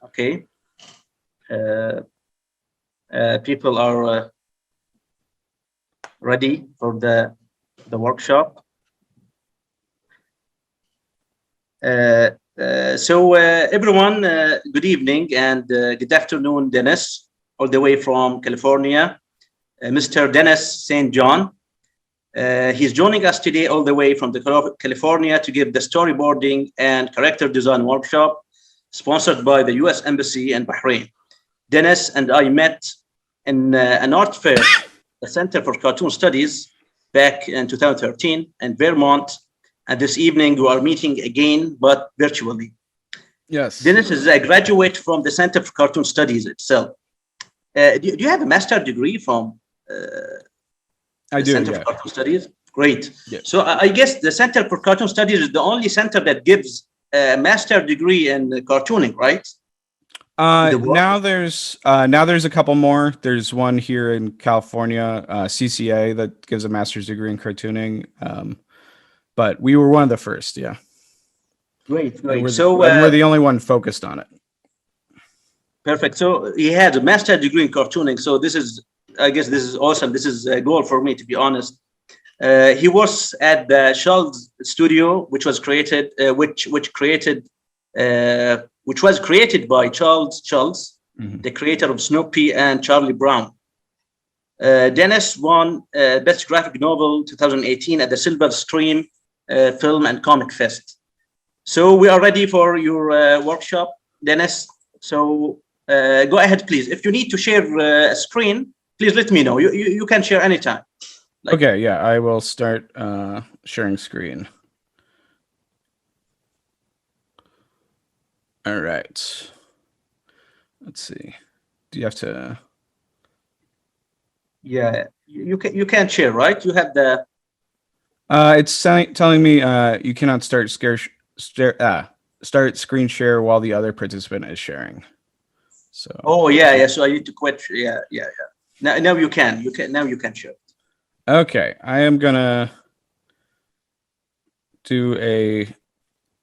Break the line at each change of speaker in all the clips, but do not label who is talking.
Okay. Uh, People are ready for the workshop. Everyone, good evening and good afternoon, Dennis, all the way from California. Mr. Dennis St. John. He's joining us today all the way from California to give the storyboarding and character design workshop sponsored by the U.S. Embassy in Bahrain. Dennis and I met in an art fair, the Center for Cartoon Studies, back in 2013 in Vermont. And this evening we are meeting again, but virtually.
Yes.
Dennis is a graduate from the Center for Cartoon Studies itself. Do you have a master's degree from
I do,
Center
yeah.
for Cartoon Studies? Great.
Yeah.
So I guess the Center for Cartoon Studies is the only center that gives a master's degree in cartooning, right?
Now there's a couple more. There's one here in California, CCA, that gives a master's degree in cartooning. But we were one of the first, yeah.
Great.
We're the only one focused on it.
Perfect. So he had a master's degree in cartooning. So I guess this is awesome. This is a goal for me, to be honest. He was at the Schulz Studio, which was created, which was created by Schulz,
Mm-hmm.
the creator of Snoopy and Charlie Brown. Dennis won Best Graphic Novel 2018 at the Silver Stream Film and Comic Fest. So we are ready for your workshop, Dennis. So go ahead, please. If you need to share a screen, please let me know. You can share anytime.
Okay, yeah, I will start sharing screen. All right. Let's see. Do you have to?
Yeah, you can share, right? You have the.
It's telling me you cannot start screen share while the other participant is sharing. So.
Oh yeah. So I need to quit. Yeah. Now you can. Now you can share.
Okay, I am gonna do a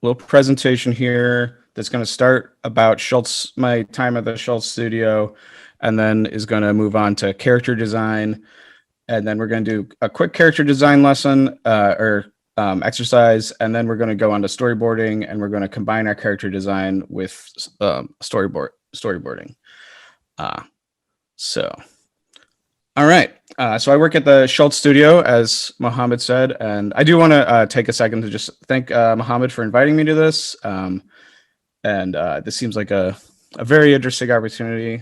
little presentation here that's going to start about my time at the Schulz Studio, and then is going to move on to character design, and then we're going to do a quick character design lesson or exercise, and then we're going to go on to storyboarding, and we're going to combine our character design with storyboarding. All right. So I work at the Schulz Studio, as Mohammed said, and I do want to take a second to just thank Mohammed for inviting me to this. And this seems like a very interesting opportunity.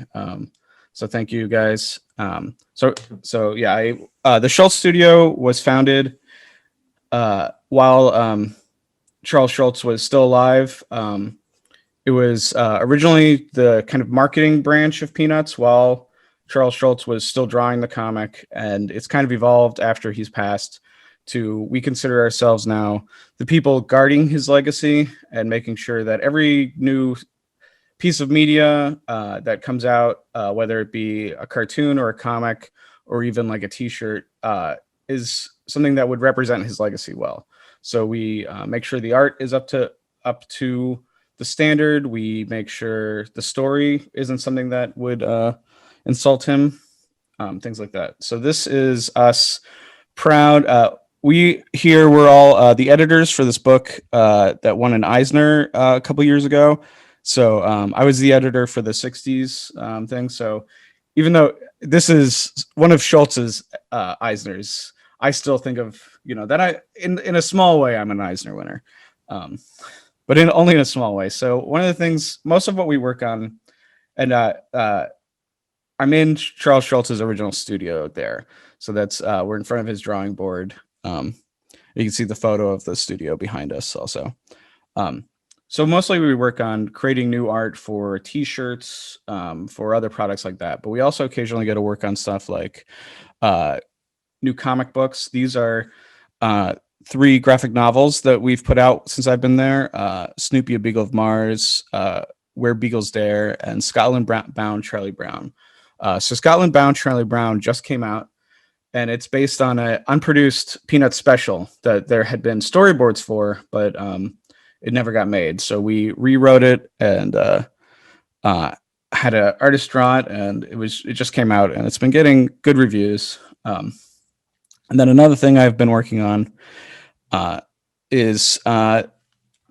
So thank you, guys. So yeah, the Schulz Studio was founded while Charles Schulz was still alive. It was originally the kind of marketing branch of Peanuts while Charles Schulz was still drawing the comic, and it's kind of evolved after he's passed to, we consider ourselves now the people guarding his legacy and making sure that every new piece of media that comes out, whether it be a cartoon or a comic or even like a t-shirt, is something that would represent his legacy well. So we make sure the art is up to the standard. We make sure the story isn't something that would insult him, things like that. So this is us proud. We're all the editors for this book that won an Eisner a couple years ago. So I was the editor for the 60s thing. So even though this is one of Schultz's Eisners, I still think of, that in a small way, I'm an Eisner winner, but only in a small way. So one of the things, most of what we work on, and I'm in Charles Schultz's original studio there. So that's, we're in front of his drawing board. You can see the photo of the studio behind us also. So mostly we work on creating new art for t-shirts, for other products like that. But we also occasionally get to work on stuff like new comic books. These are 3 graphic novels that we've put out since I've been there. Snoopy, A Beagle of Mars, Where Beagles Dare, and Scotland Bound Charlie Brown. So Scotland Bound Charlie Brown just came out, and it's based on an unproduced Peanuts special that there had been storyboards for, but it never got made. So we rewrote it and had an artist draw it, and it just came out, and it's been getting good reviews. And then another thing I've been working on is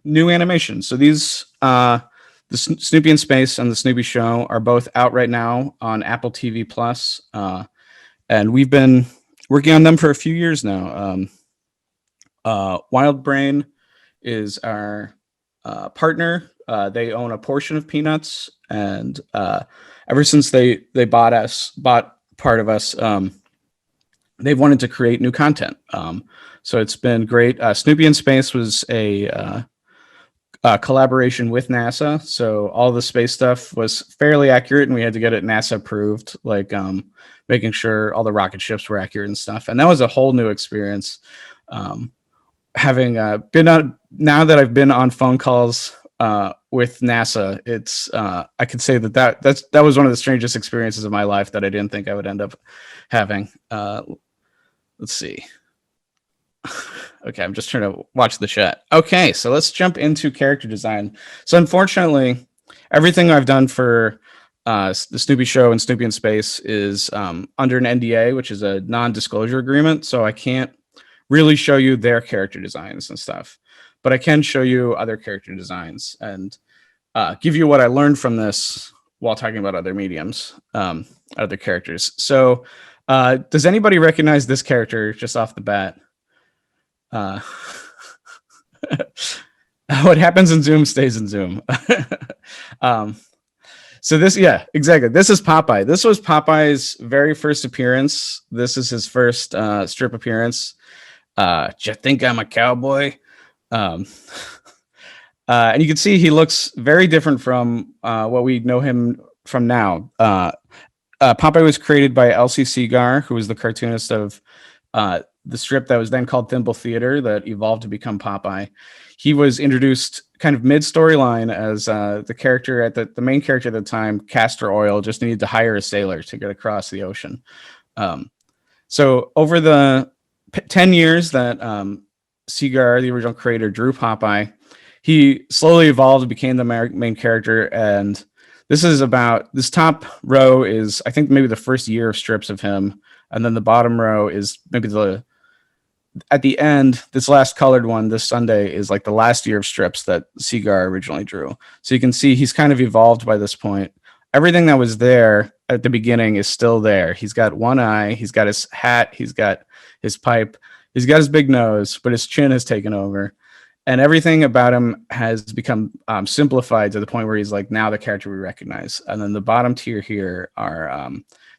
new animation. So these the Snoopy in Space and the Snoopy Show are both out right now on Apple TV Plus, and we've been working on them for a few years now. Wild Brain is our partner. They own a portion of Peanuts, and ever since they bought part of us, they've wanted to create new content. So it's been great. Snoopy in Space was a collaboration with NASA, so all the space stuff was fairly accurate, and we had to get it NASA approved, like making sure all the rocket ships were accurate and stuff. And that was a whole new experience. Having been on, now that I've been on phone calls with NASA, it's I could say that was one of the strangest experiences of my life that I didn't think I would end up having. Let's see. Okay, I'm just trying to watch the chat. Okay, so let's jump into character design. So unfortunately, everything I've done for the Snoopy Show and Snoopy in Space is under an NDA, which is a non-disclosure agreement. So I can't really show you their character designs and stuff, but I can show you other character designs and give you what I learned from this while talking about other mediums, other characters. So does anybody recognize this character just off the bat? What happens in Zoom stays in Zoom. So this, yeah, exactly. This is Popeye. This was Popeye's very first appearance. This is his first strip appearance. You think I'm a cowboy? And you can see he looks very different from what we know him from now. Popeye was created by L.C. Segar, who was the cartoonist of the strip that was then called Thimble Theater that evolved to become Popeye. He was introduced kind of mid-storyline as the character at the main character at the time, Castor Oil, just needed to hire a sailor to get across the ocean. So over the 10 years that Segar, the original creator, drew Popeye, he slowly evolved and became the main character. And this top row is, I think, maybe the first year of strips of him. And then the bottom row is maybe at the end, this last colored one, this Sunday, is like the last year of strips that Segar originally drew. So you can see he's kind of evolved by this point. Everything that was there at the beginning is still there. He's got one eye, he's got his hat, he's got his pipe, he's got his big nose, but his chin has taken over. And everything about him has become simplified to the point where he's like now the character we recognize. And then the bottom tier here are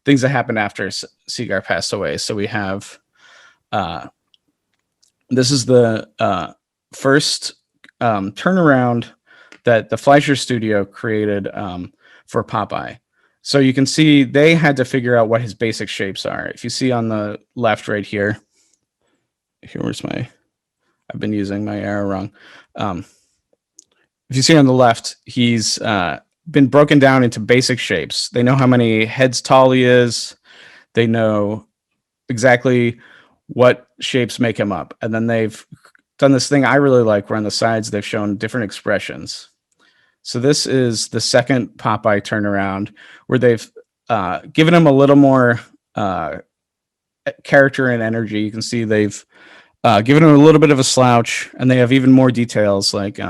things that happened after Segar passed away. So we have, this is the first turnaround that the Schulz Studio created for Popeye. So you can see they had to figure out what his basic shapes are. If you see on the left right here, I've been using my arrow wrong. If you see on the left, he's been broken down into basic shapes. They know how many heads tall he is. They know exactly what shapes make him up. And then they've done this thing I really like where on the sides they've shown different expressions. So this is the second Popeye turnaround where they've given him a little more character and energy. You can see they've given him a little bit of a slouch, and they have even more details like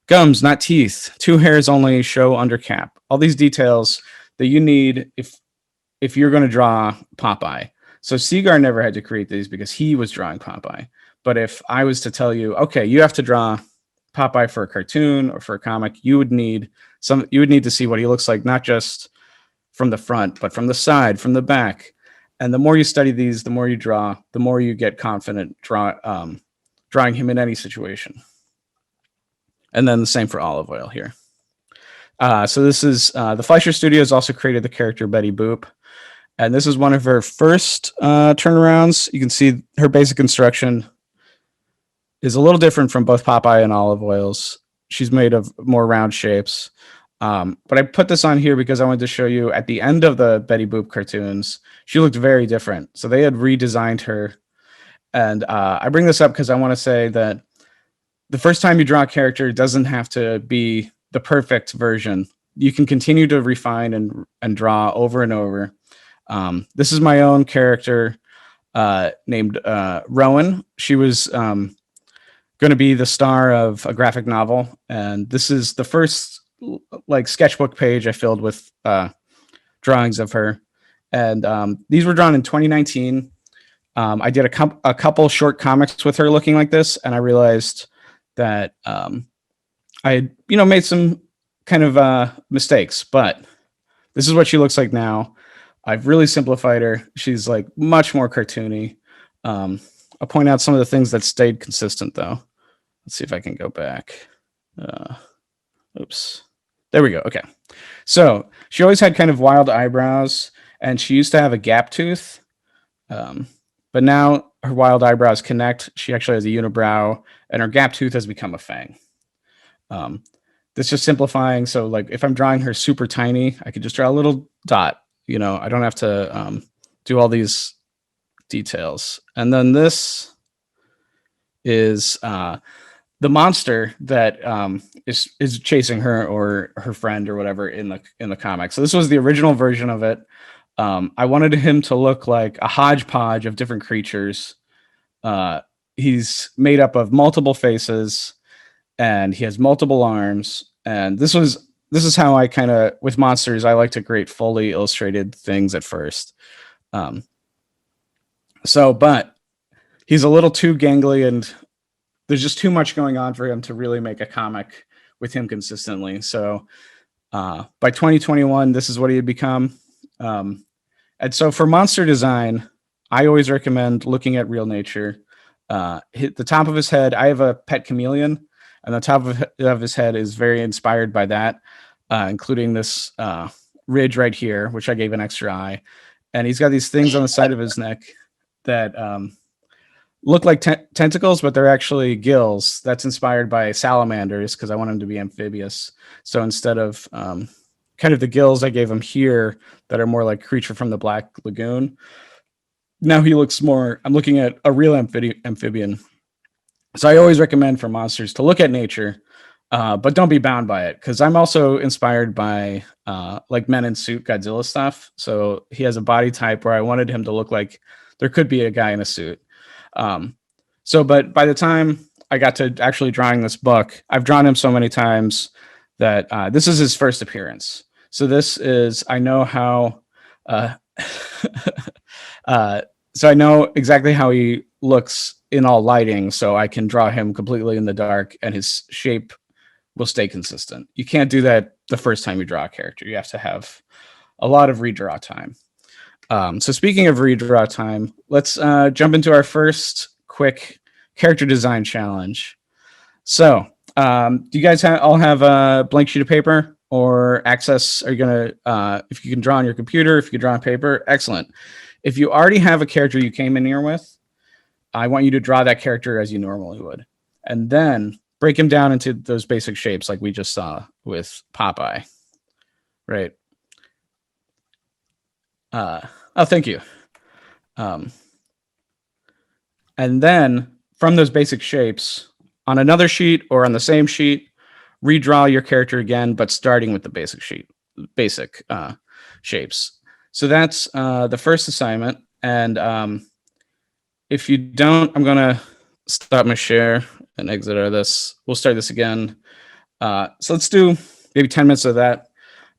gums, not teeth, 2 hairs only, show under cap. All these details that you need if you're going to draw Popeye. So Segar never had to create these because he was drawing Popeye. But if I was to tell you, okay, you have to draw Popeye for a cartoon or for a comic, you would need to see what he looks like, not just from the front, but from the side, from the back. And the more you study these, the more you draw, the more you get confident drawing him in any situation. And then the same for Olive Oil here. So this is the Schulz Studio has also created the character Betty Boop. And this is one of her first turnarounds. You can see her basic construction is a little different from both Popeye and Olive Oil's. She's made of more round shapes. But I put this on here because I wanted to show you at the end of the Betty Boop cartoons, she looked very different. So they had redesigned her. And I bring this up because I want to say that the first time you draw a character doesn't have to be the perfect version you can continue to refine and draw over and over. This is my own character named Rowan. She was going to be the star of a graphic novel, and this is the first like sketchbook page I filled with drawings of her. And these were drawn in 2019. I did a couple short comics with her looking like this, and I realized that I had, made some kind of mistakes, but this is what she looks like now. I've really simplified her. She's like much more cartoony. I'll point out some of the things that stayed consistent though. Let's see if I can go back. Oops. There we go. Okay. So she always had kind of wild eyebrows, and she used to have a gap tooth. But now her wild eyebrows connect. She actually has a unibrow, and her gap tooth has become a fang. That's just simplifying. So like if I'm drawing her super tiny, I could just draw a little dot. I don't have to do all these details. And then this is the monster that is chasing her or her friend or whatever in the comic. So this was the original version of it. I wanted him to look like a hodgepodge of different creatures. He's made up of multiple faces, and he has multiple arms. And this is how I kind of, with monsters, I like to create fully illustrated things at first. But he's a little too gangly, and there's just too much going on for him to really make a comic with him consistently. So by 2021, this is what he had become. And so for monster design, I always recommend looking at real nature. The top of his head, I have a pet chameleon, and the top of his head is very inspired by that, including this ridge right here, which I gave an extra eye. And he's got these things on the side of his neck that look like tentacles, but they're actually gills. That's inspired by salamanders because I want him to be amphibious. So instead of kind of the gills I gave him here that are more like Creature from the Black Lagoon, now he looks more, I'm looking at a real amphibian. So I always recommend for monsters to look at nature, but don't be bound by it, because I'm also inspired by like Men in Suit Godzilla stuff. So he has a body type where I wanted him to look like there could be a guy in a suit. But by the time I got to actually drawing this book, I've drawn him so many times that this is his first appearance. So this is, I know how, so I know exactly how he looks in all lighting, so I can draw him completely in the dark and his shape will stay consistent. You can't do that the first time you draw a character. You have to have a lot of redraw time. So speaking of redraw time, let's jump into our first quick character design challenge. So do you guys all have a blank sheet of paper or access? Are you going to, if you can draw on your computer, if you can draw on paper, excellent. If you already have a character you came in here with, I want you to draw that character as you normally would, and then break him down into those basic shapes like we just saw with Popeye, right? Oh, thank you. And then from those basic shapes, on another sheet or on the same sheet, redraw your character again, but starting with the basic shapes. So that's the first assignment. And if you don't, I'm going to stop my share and exit out of this. We'll start this again. So let's do maybe 10 minutes of that.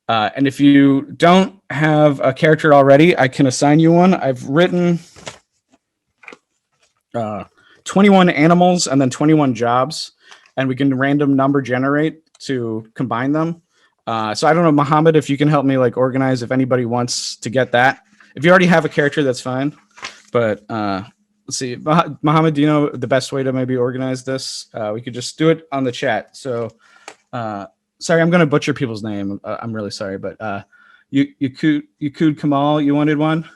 And if you don't have a character already, I can assign you one. I've written 21 animals and then 21 jobs, and we can random number generate to combine them. So I don't know, Mohammed, if you can help me like organize if anybody wants to get that. If you already have a character, that's fine. But let's see, Mohammed, do you know the best way to maybe organize this? We could just do it on the chat. So sorry, I'm going to butcher people's name. I'm really sorry, but Yukud Kamal, you wanted one?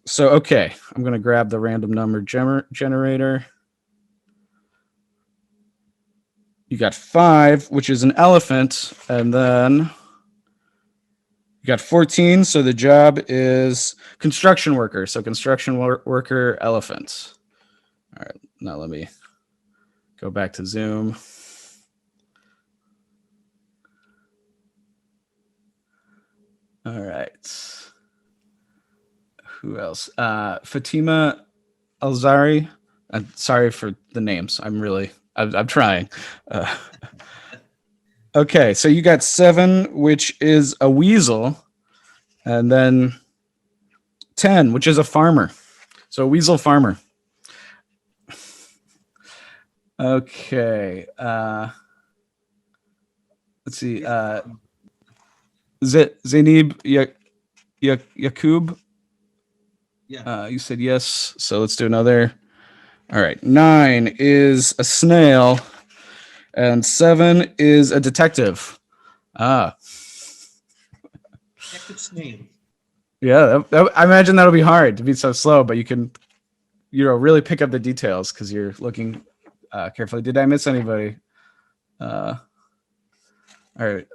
So, okay, I'm going to grab the random number generator. You got 5, which is an elephant, and then you got 14. So the job is construction worker. So construction worker elephant. All right, now let me go back to Zoom. All right. Who else? Fatima Alzari. Sorry for the names. I'm trying. Okay, so you got 7, which is a weasel, and then 10, which is a farmer. So a weasel farmer. Okay. Let's see. Zainib Yakub.
Yeah.
You said yes, so let's do another. All right. 9 is a snail, and 7 is a detective.
Detective Snail.
Yeah. I imagine that'll be hard to be so slow, but you can, really pick up the details because you're looking carefully. Did I miss anybody? All right.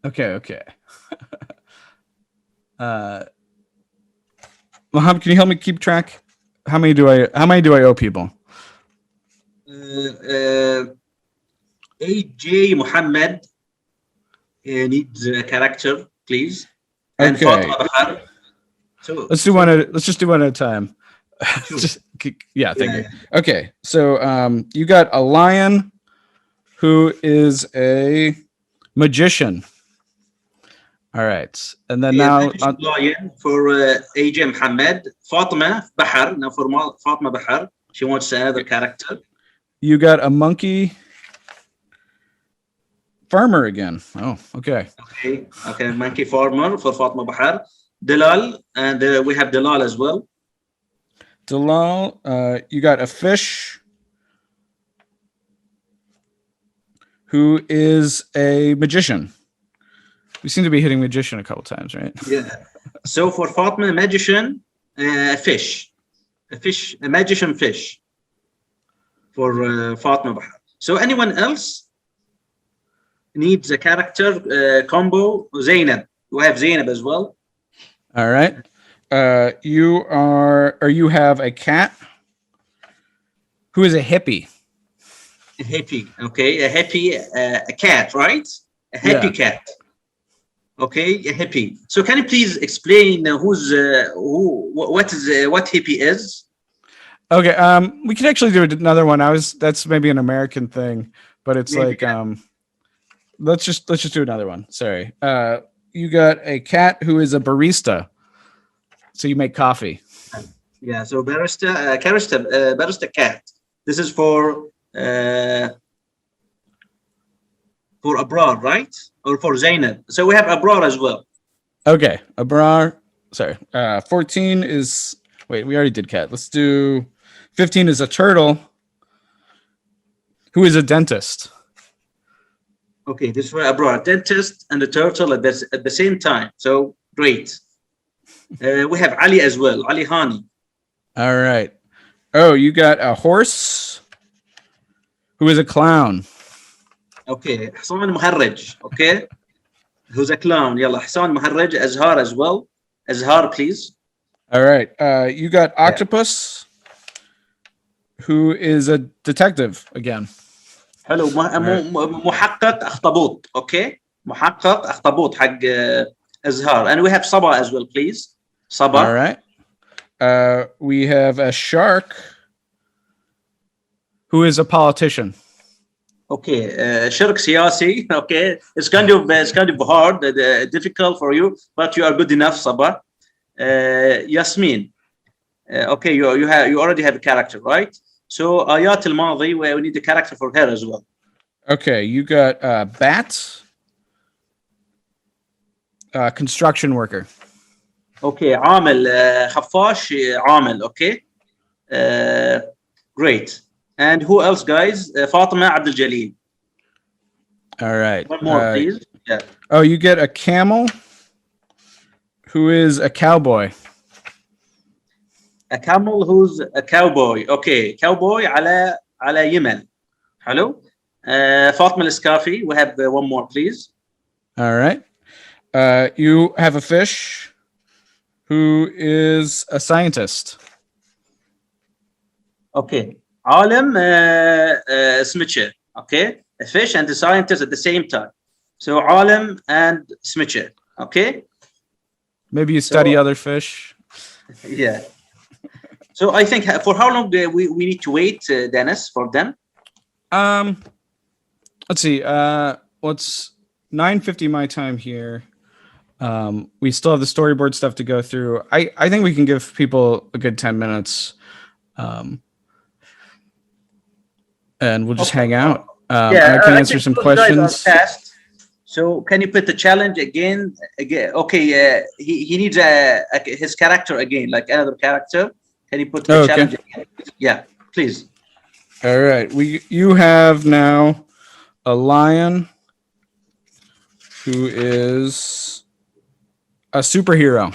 Okay. Mohammed, can you help me keep track? How many do I owe people?
AJ Muhammad needs a character, please. And
Okay.
Fatima Bahar. So
Let's just do one at a time.
Sure.
Thank you. Okay, so you got a lion who is a magician. All right, and then now
lion for AJ Muhammad. Fatima Bahar. Now for Fatima Bahar, she wants another character.
You got a monkey farmer again. Oh, okay.
Okay, monkey farmer for Fatima Bahar. Dalal, and we have Dalal as well.
Dalal, you got a fish who is a magician. We seem to be hitting magician a couple times, right?
Yeah. So for Fatima, magician, fish, a magician fish for Fatima Bahar. So anyone else needs a character combo? Zainab. We have Zainab as well.
All right. You have a cat who is a hippie.
A hippie. Okay. A hippie, a cat, right? A hippie cat. Okay, a hippie. So can you please explain what hippie is?
Okay. We could actually do another one. That's maybe an American thing, but it's maybe, like let's just do another one. Sorry. You got a cat who is a barista. So you make coffee.
Yeah. So barista cat. This is for Abrar, right? Or for Zainab. So we have Abrar as well.
Okay, Abrar. Sorry. 14 is. Wait, we already did cat. Let's do. 15 is a turtle. Who is a dentist?
Okay, this is for Abrar, dentist and a turtle at the same time. So great. We have Ali as well, Ali Hani.
All right. Oh, you got a horse who is a clown.
Okay, حصان مهرج. Okay, who's a clown? يلا حصان مهرج. Azhar as well. Azhar, please.
All right. You got octopus who is a detective again.
حلو. محقق أخطبوط. Okay, محقق أخطبوط حق Azhar. And we have Sabah as well, please. Sabah.
All right. We have a shark who is a politician.
Okay, شرك سياسي. Okay, it's kind of hard, difficult for you, but you are good enough, Sabah. Yasmin. Okay, you already have a character, right? So Ayat al-Madi, we need a character for her as well.
Okay, you got bat, construction worker.
Okay, عامل خفاش عامل. Okay, great. And who else, guys? Fatima Abdul Jalil.
All right.
One more, please. Yeah.
Oh, you get a camel who is a cowboy.
A camel who's a cowboy. Okay, cowboy على يمن. Hello. Fatima al-Iskafi. We have one more, please.
All right. You have a fish who is a scientist.
Okay. عالم سمكة. Okay. A fish and a scientist at the same time. So Alim and Smitcher. Okay.
Maybe you study
So
other fish.
yeah. So I think for how long do we need to wait, Dennis, for them?
Let's see. What's 9:50 my time here? We still have the storyboard stuff to go through. I think we can give people a good 10 minutes. And we'll just
Okay.
hang out.
Yeah,
and I can
I
answer
think
some
those guys are
questions.
fast. So can you put the challenge again? Again, okay. He needs his character again, like another character. Can you put the
Okay.
challenge again? Yeah, please.
All right. You have now a lion who is a superhero.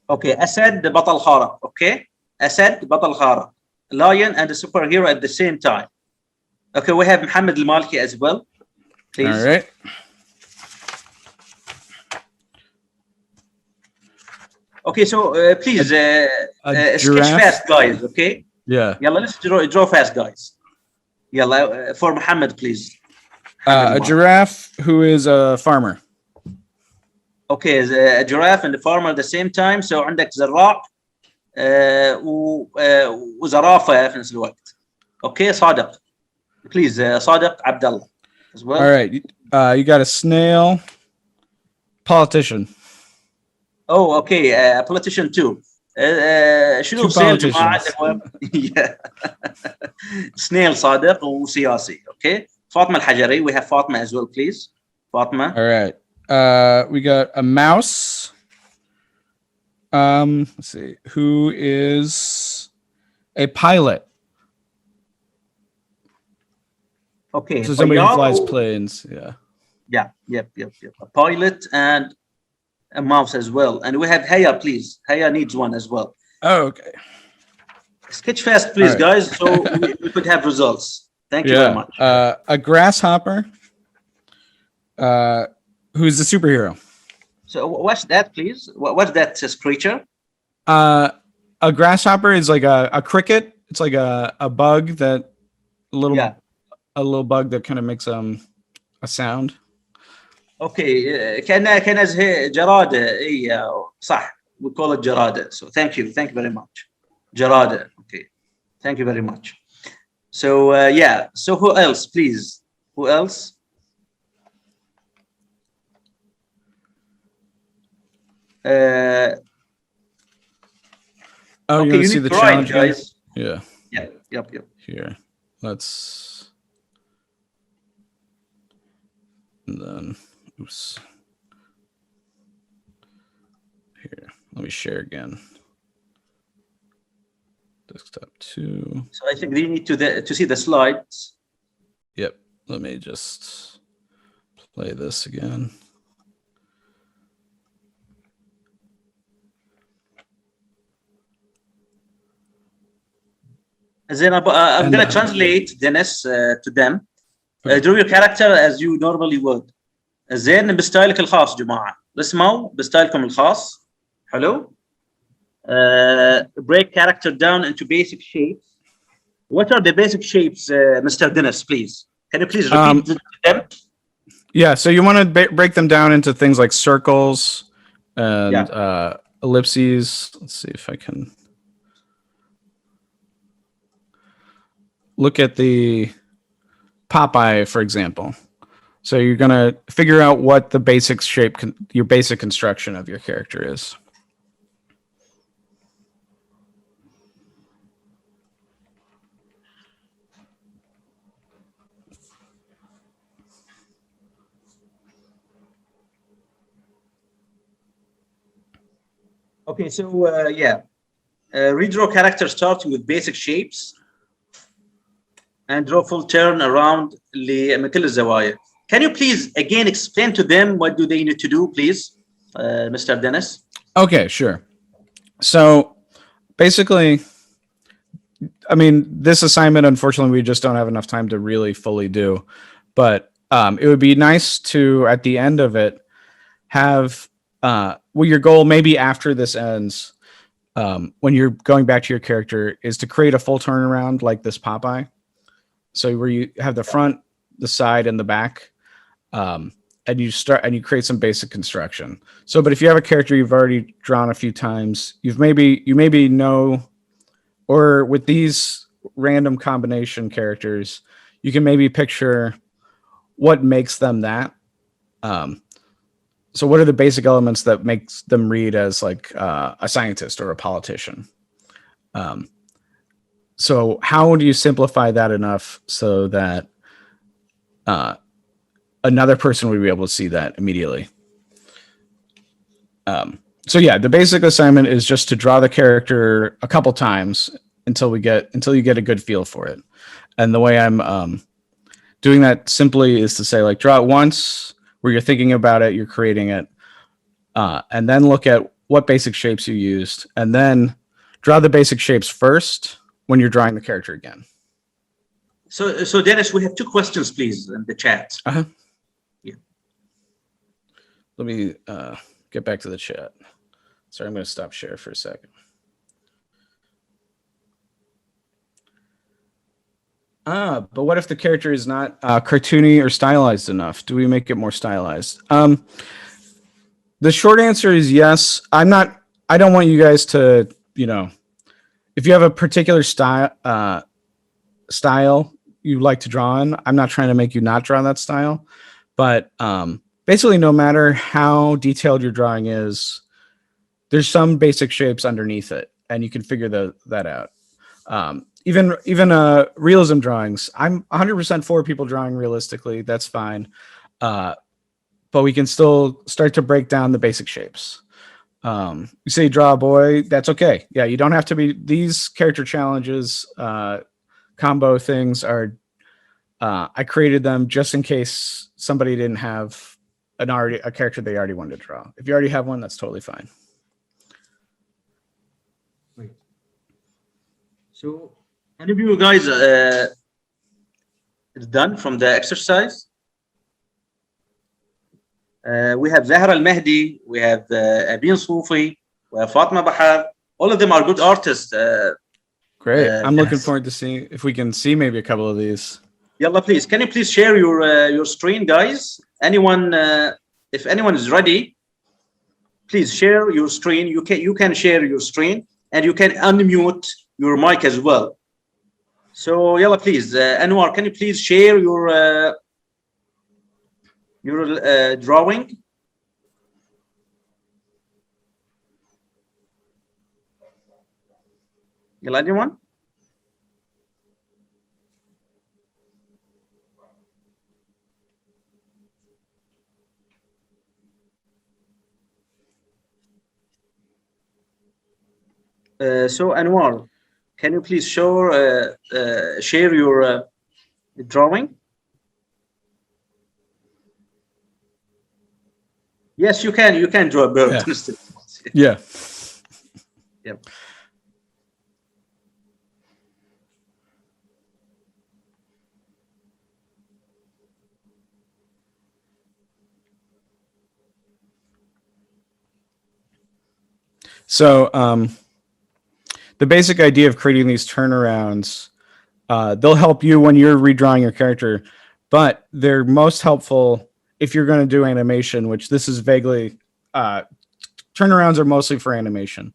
Okay, Asad بطل خارق. Okay, Asad بطل خارق. Lion and a superhero at the same time. Okay, we have Muhammad Al-Malki as well. Please.
All right.
Okay, so please sketch
giraffe.
fast, guys. Okay.
Yeah.
Yalla, let's draw fast, guys. Yalla, for Muhammad, please.
A giraffe who is a farmer.
Okay, a giraffe and a farmer at the same time. So عندك زراع وزرافة في نفس الوقت. Okay, صادق. Please, صادق عبد الله as well.
All right. You got a snail. Politician.
Oh, okay, politician too. شنو سيل جماعة yeah. snail صادق وسياسي. Okay, فاطمة الحجري. We have Fatma as well, please. Fatma.
All right. We got a mouse. Let's see. Who is a pilot?
Okay.
So somebody who flies planes. Yeah.
Yeah. Yep. A pilot and a mouse as well. And we have Haya, please. Haya needs one as well.
Oh, okay.
Sketch fast, please,
right.
guys, so we could have results. Thank you very much.
A grasshopper. Who's the superhero?
So what's that, please? What's that creature?
A grasshopper is like a cricket. It's like a bug that a little bug that kind of makes a sound.
Okay, كان زي جرادة. صح. We call it جرادة. So thank you very much. جرادة. Okay, thank you very much. So yeah. So who else, please? Who else?
Okay, you see the challenge, guys? Yeah.
Yep.
Here, let's. And then, oops. Here, let me share again. Desktop 2.
So I think they need to see the slides.
Yep. Let me just play this again.
Then I'm going to translate Dennis to them. Draw your character as you normally would. زين بستايلك الخاص جماعة. اسمعوا بستايلكم الخاص. حلو. Break character down into basic shapes. What are the basic shapes, Mr. Dennis, please? Can you please repeat them?
Yeah, so you want to break them down into things like circles and ellipses. Let's see if I can look at the Popeye, for example. So you're going to figure out what the basic shape, your basic construction of your character is.
Okay, so redraw character starting with basic shapes and draw full turn around من كل الزوايا. Can you please again explain to them what do they need to do, please, Mr. Dennis?
Okay, sure. So basically, I mean, this assignment, unfortunately, we just don't have enough time to really fully do. But it would be nice to, at the end of it, have your goal maybe after this ends, when you're going back to your character, is to create a full turnaround like this Popeye. So where you have the front the side and the back. And you create some basic construction. So, but if you have a character you've already drawn a few times, you maybe know, or with these random combination characters, you can maybe picture what makes them that. So what are the basic elements that makes them read as like a scientist or a politician? So how do you simplify that enough so that another person would be able to see that immediately? So yeah, the basic assignment is just to draw the character a couple times until you get a good feel for it. And the way I'm doing that simply is to say, like, draw it once where you're thinking about it, you're creating it, and then look at what basic shapes you used, and then draw the basic shapes first when you're drawing the character again.
So Dennis, we have two questions, please, in the chat. Yeah.
Let me get back to the chat. Sorry, I'm going to stop share for a second. But what if the character is not cartoony or stylized enough? Do we make it more stylized? The short answer is yes. I don't want you guys to, if you have a particular style you like to draw in, I'm not trying to make you not draw that style. But basically, no matter how detailed your drawing is, there's some basic shapes underneath it, and you can figure that out. Even realism drawings, I'm 100% for people drawing realistically. That's fine. But we can still start to break down the basic shapes. You say draw a boy, that's okay. Yeah, you don't have to be, these character challenges, combo things are, I created them just in case somebody didn't have a character they already wanted to draw. If you already have one, that's totally fine.
Right. So, any of you guys is done from the exercise? We have Zahra Al-Mahdi, we have Abin Soufi, we have Fatma Bahar. All of them are good artists.
Great. I'm looking forward to seeing if we can see maybe a couple of these.
Yalla, please. Can you please share your screen, guys? Anyone, if anyone is ready, please share your screen. You can share your screen, and you can unmute your mic as well. So, yalla, please, Anwar, can you please share your drawing? Yalla, anyone? So Anwar, can you please share your drawing? Yes, you can. You can draw a bird.
Yeah.
Yeah.
So the basic idea of creating these turnarounds, they'll help you when you're redrawing your character, but they're most helpful if you're going to do animation, which this is vaguely, turnarounds are mostly for animation.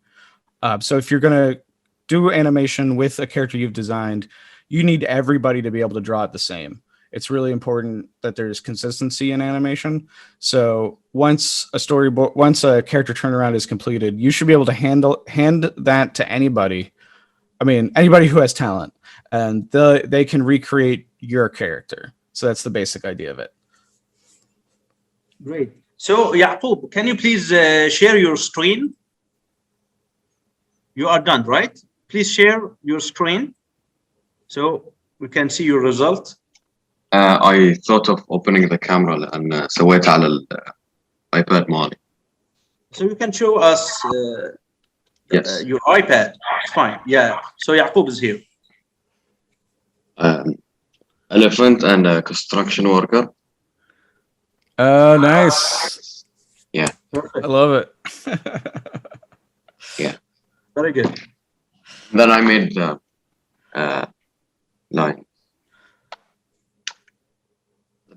So if you're going to do animation with a character you've designed, you need everybody to be able to draw it the same. It's really important that there's consistency in animation. So once a character turnaround is completed, you should be able to hand that to anybody. I mean, anybody who has talent, and they can recreate your character. So that's the basic idea of it.
Great. So Yaqub, can you please share your screen? You are done, right? Please share your screen so we can see your result.
I thought of opening the camera لأن سويتها على iPad مالي.
So you can show us
Yes.
your iPad. It's fine. Yeah. So Yaqub is here.
Elephant and a construction worker.
Nice.
Yeah.
Perfect.
I love it.
Yeah.
Very good.
Then I made the line.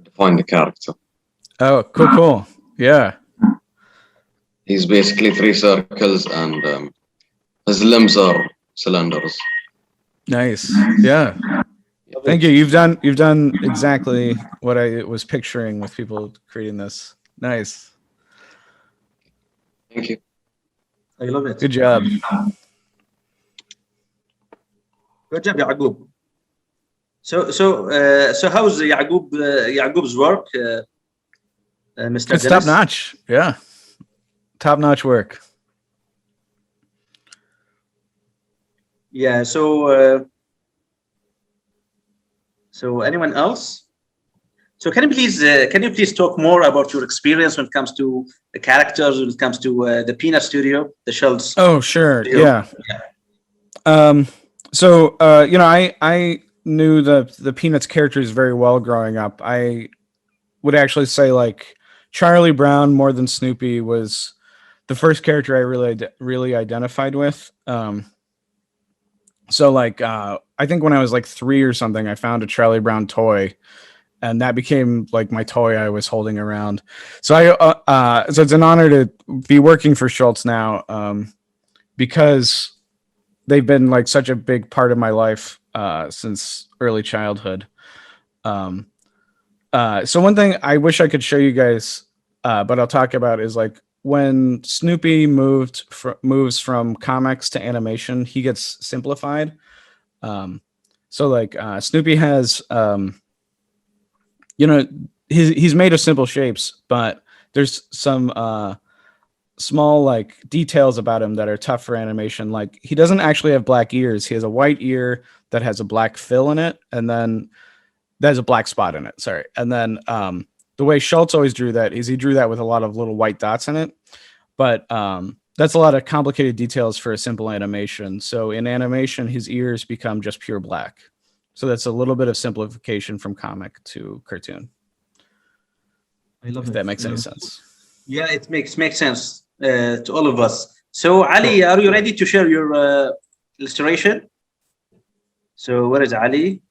define the character.
Oh, cool. Yeah.
He's basically 3 circles, and his limbs are cylinders.
Nice. Yeah. Thank you. You've done exactly what I was picturing with people creating this. Nice.
Thank you.
I love it.
Good job.
Good job, Yaqub. So how's Yaqub's work, Mr.
It's
Dennis?
top notch. Yeah. Top notch work.
Yeah. So anyone else? So can you please talk more about your experience when it comes to the characters, when it comes to the Peanut Studio, the Schulz?
Oh, sure.
Studio?
Yeah. So I knew the Peanuts characters very well growing up. I would actually say like Charlie Brown more than Snoopy was the first character I really identified with. So like I think when I was like 3 or something, I found a Charlie Brown toy, and that became like my toy I was holding around. So so it's an honor to be working for Schulz now, because they've been like such a big part of my life since early childhood. So one thing I wish I could show you guys, but I'll talk about is like when Snoopy moves from comics to animation, he gets simplified. So like Snoopy has, he's made of simple shapes, but there's some small like details about him that are tough for animation. Like he doesn't actually have black ears. He has a white ear that has a black fill in it, and then there's a black spot in it. Sorry. And then the way Schulz always drew that is he drew that with a lot of little white dots in it. But that's a lot of complicated details for a simple animation. So in animation, his ears become just pure black. So that's a little bit of simplification from comic to cartoon.
I love
if that makes any sense.
Yeah, it makes sense to all of us. So Ali, are you ready to share your illustration? So where is Ali?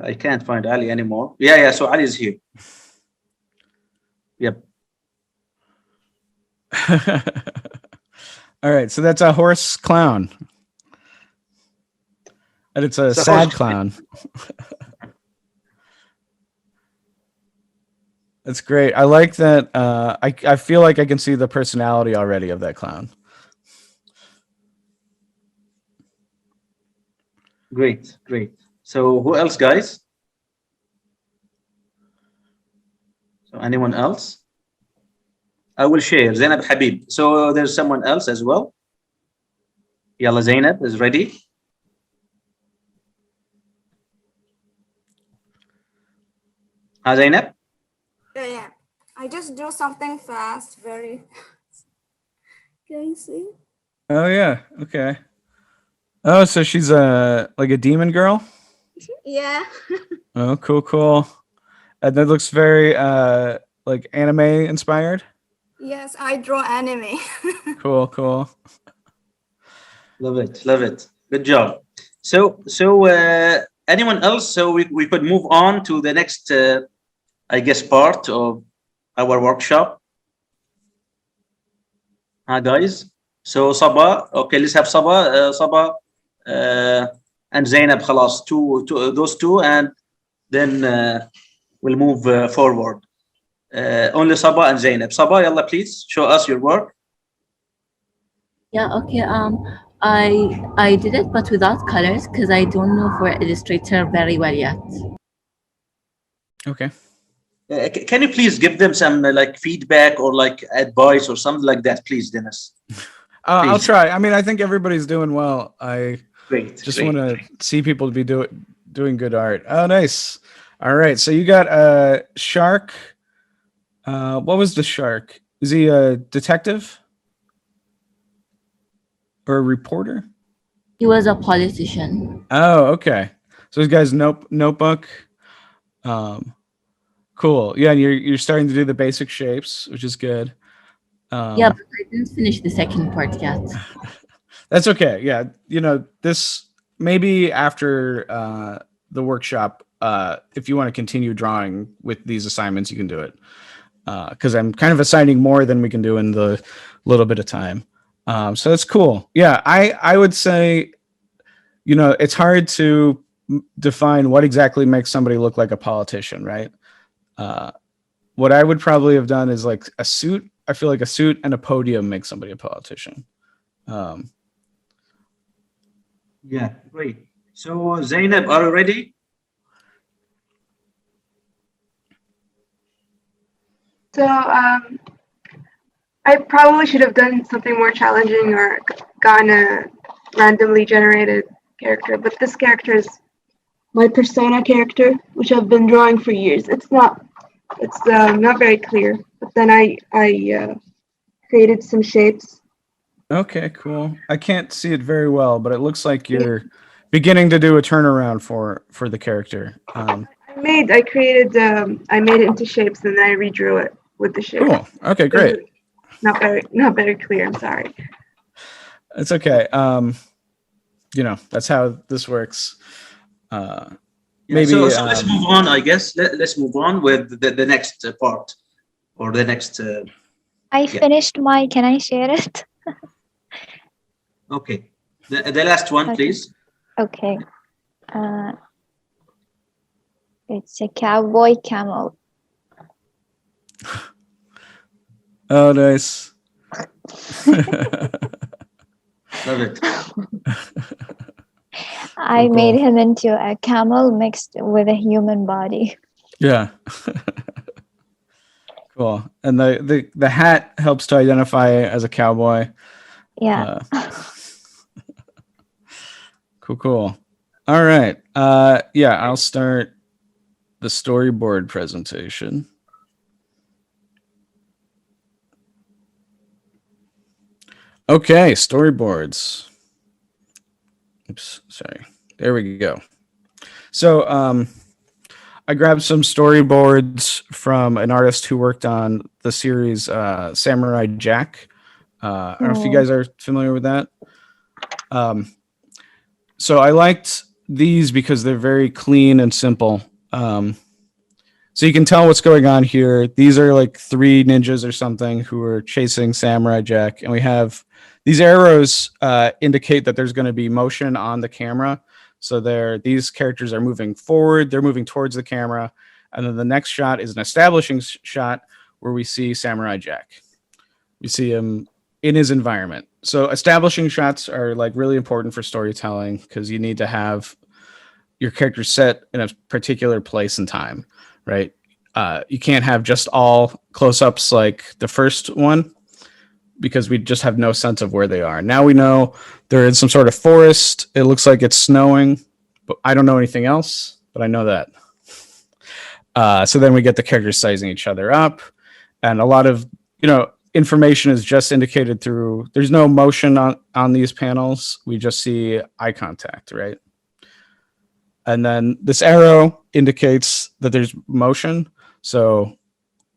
I can't find Ali anymore. Yeah. So Ali is here. Yep.
All right. So that's a horse clown. And it's a sad clown. That's great. I like that. I feel like I can see the personality already of that clown.
Great. So who else, guys? So anyone else? I will share. Zainab Habib. So there's someone else as well. Yalla, Zainab is ready. Hi, Zainab.
Yeah. I just do something fast, very fast. Can you see?
Oh yeah. Okay. Oh, so she's like a demon girl?
Yeah.
Oh, cool. And that looks very like anime inspired.
Yes, I draw anime.
Cool.
Love it. Good job. So anyone else? So we could move on to the next, I guess, part of our workshop. Hi, guys. So Sabah. Okay, let's have Sabah and Zainab. Khalas, those two, and then we'll move forward. Only Sabah and Zainab. Sabah, yalla, please show us your work.
Yeah, okay. I did it, but without colors because I don't know for Illustrator very well yet.
Okay.
Can you please give them some like feedback or like advice or something like that, please, Dennis?
I'll try. I mean, I think everybody's doing well. I just want to see people be doing good art. Oh, nice. All right. So you got a shark. What was the shark? Is he a detective or a reporter?
He was a politician.
Oh, okay. So this guy's notebook. Cool. Yeah, and you're starting to do the basic shapes, which is good.
Yeah, but I didn't finish the second part yet.
That's okay. Yeah, this maybe after the workshop, if you want to continue drawing with these assignments, you can do it. Because I'm kind of assigning more than we can do in the little bit of time. So that's cool. Yeah, I would say, it's hard to define what exactly makes somebody look like a politician, right? What I would probably have done is like a suit. I feel like a suit and a podium make somebody a politician.
Yeah, great. So Zainab, are you ready?
So I probably should have done something more challenging or gotten a randomly generated character, but this character is my persona character, which I've been drawing for years. It's not very clear, but then I created some shapes.
Okay, cool. I can't see it very well, but it looks like you're beginning to do a turnaround for the character.
I made it into shapes and then I redrew it with the shape.
Cool. Okay, great.
Not very clear. I'm sorry.
It's okay. That's how this works. Maybe
so let's move on, I guess. Let's move on with the next part or the next.
I finished my. Can I share it?
Okay. The last one,
Okay.
please.
Okay. It's a cowboy camel.
Oh, nice.
Love it.
I
Cool.
made him into a camel mixed with a human body.
Yeah. Cool. And the hat helps to identify as a cowboy.
Yeah.
Cool. All right. I'll start the storyboard presentation. Okay, storyboards. Oops, sorry. There we go. So I grabbed some storyboards from an artist who worked on the series Samurai Jack. I don't know if you guys are familiar with that. So I liked these because they're very clean and simple. So you can tell what's going on here. These are like 3 ninjas or something who are chasing Samurai Jack. And we have these arrows indicate that there's going to be motion on the camera. So these characters are moving forward. They're moving towards the camera. And then the next shot is an establishing shot where we see Samurai Jack. We see him in his environment. So establishing shots are like really important for storytelling because you need to have your character set in a particular place and time, right? You can't have just all close-ups like the first one because we just have no sense of where they are. Now we know they're in some sort of forest. It looks like it's snowing, but I don't know anything else, but I know that. So then we get the characters sizing each other up, and a lot of, information is just indicated through, there's no motion on these panels. We just see eye contact, right? And then this arrow indicates that there's motion. So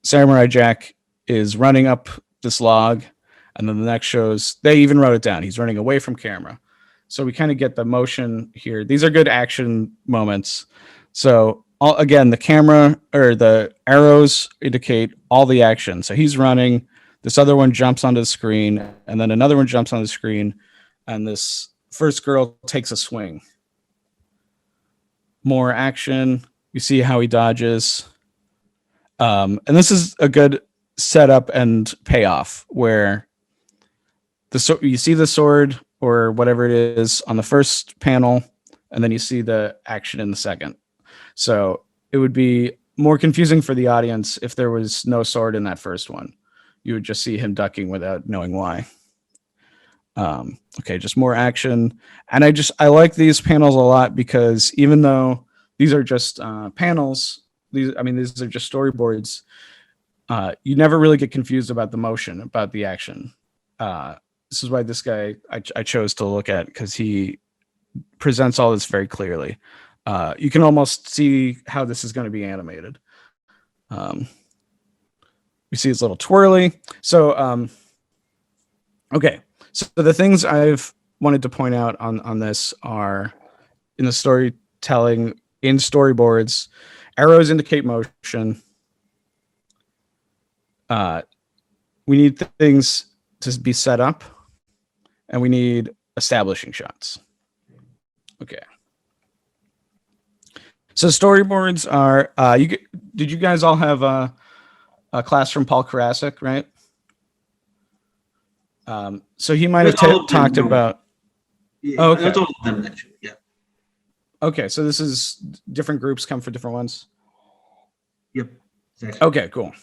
Samurai Jack is running up this log, and then the next shows, they even wrote it down. He's running away from camera. So we kind of get the motion here. These are good action moments. So again, the camera or the arrows indicate all the action. So he's running, this other one jumps onto the screen, and then another one jumps on the screen, and this first girl takes a swing. More action. You see how he dodges. And this is a good setup and payoff where you see the sword or whatever it is on the first panel, and then you see the action in the second. So it would be more confusing for the audience if there was no sword in that first one. You would just see him ducking without knowing why. Okay, just more action. And I like these panels a lot because even though these are just panels, these are just storyboards, you never really get confused about the motion, about the action. This is why this guy I chose to look at, because he presents all this very clearly. You can almost see how this is going to be animated. You see it's a little twirly. So, okay. So the things I've wanted to point out on this are in the storytelling in storyboards. Arrows indicate motion. We need things to be set up, and we need establishing shots. Okay. So storyboards are. Did you guys all have a class from Paul Karasik, right? So he might have
Not all of them,
talked
no.
about.
Yeah,
Okay.
Not all of them, actually. Yeah.
Okay, so this is different groups come for different ones.
Yep. Exactly.
Okay, cool.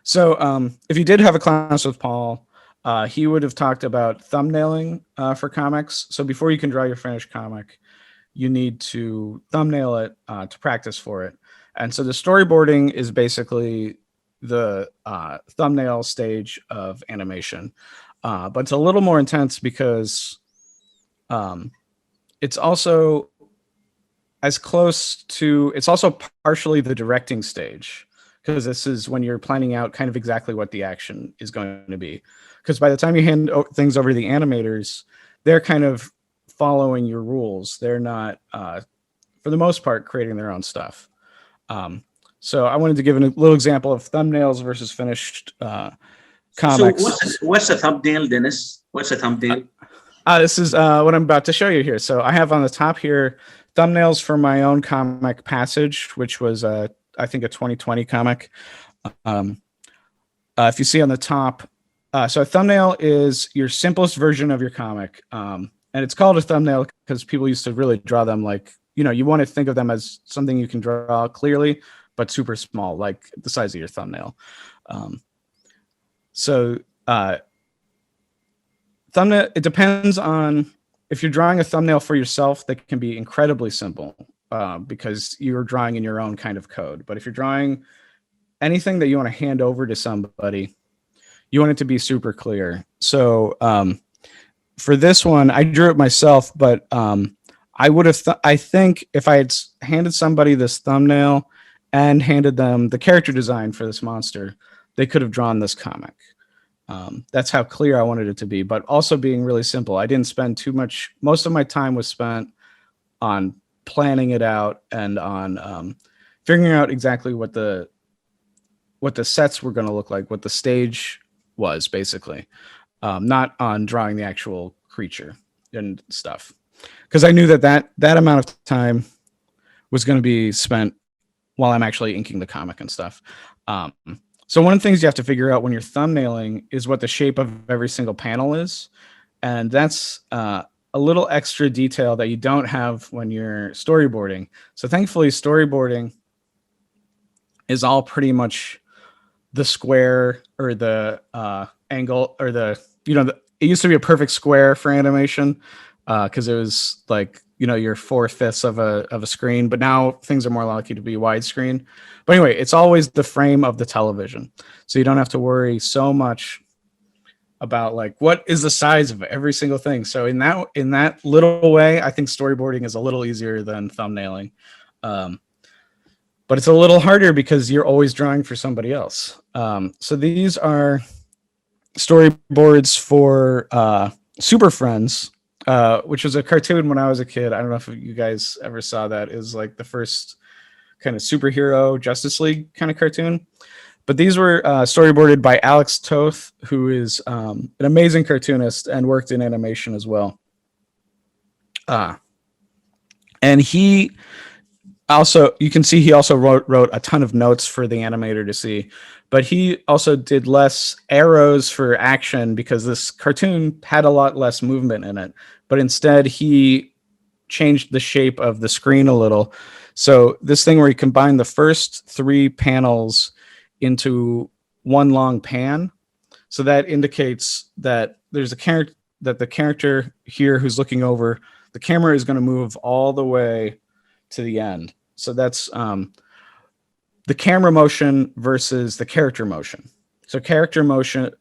So if you did have a class with Paul, he would have talked about thumbnailing for comics. So before you can draw your finished comic, you need to thumbnail it to practice for it. And so the storyboarding is basically the thumbnail stage of animation. But it's a little more intense because it's also it's also partially the directing stage, because this is when you're planning out kind of exactly what the action is going to be. Because by the time you hand things over to the animators, they're kind of following your rules. They're not, for the most part, creating their own stuff. So I wanted to give a little example of thumbnails versus finished comics.
So what's a thumbnail, Dennis? What's a thumbnail?
This is what I'm about to show you here. So I have on the top here thumbnails for my own comic Passage, which was I think a 2020 comic. If you see on the top, so a thumbnail is your simplest version of your comic. And it's called a thumbnail because people used to really draw them like, you want to think of them as something you can draw clearly, but super small, like the size of your thumbnail. Thumbnail, it depends on if you're drawing a thumbnail for yourself, that can be incredibly simple because you're drawing in your own kind of code. But if you're drawing anything that you want to hand over to somebody, you want it to be super clear. So for this one, I drew it myself, but I would have, I think if I had handed somebody this thumbnail and handed them the character design for this monster, they could have drawn this comic. That's how clear I wanted it to be, but also being really simple. I didn't spend too much. Most of my time was spent on planning it out and on figuring out exactly what the sets were going to look like, what the stage was, basically, not on drawing the actual creature and stuff. Because I knew that amount of time was going to be spent while I'm actually inking the comic and stuff. So one of the things you have to figure out when you're thumbnailing is what the shape of every single panel is. And that's a little extra detail that you don't have when you're storyboarding. So thankfully, storyboarding is all pretty much the square or the angle or it used to be a perfect square for animation because it was like, your 4/5 of a screen, but now things are more likely to be widescreen. But anyway, it's always the frame of the television. So you don't have to worry so much about like, what is the size of every single thing? So in that little way, I think storyboarding is a little easier than thumbnailing. But it's a little harder because you're always drawing for somebody else. So these are storyboards for Super Friends, which was a cartoon when I was a kid. I don't know if you guys ever saw that. It was like the first kind of superhero Justice League kind of cartoon. But these were storyboarded by Alex Toth, who is an amazing cartoonist and worked in animation as well. And he also, you can see he also wrote a ton of notes for the animator to see, but he also did less arrows for action because this cartoon had a lot less movement in it. But instead, he changed the shape of the screen a little. So this thing where he combined the first 3 panels into one long pan. So that indicates that there's the character here who's looking over, the camera is going to move all the way to the end. So that's the camera motion versus the character motion. So character motion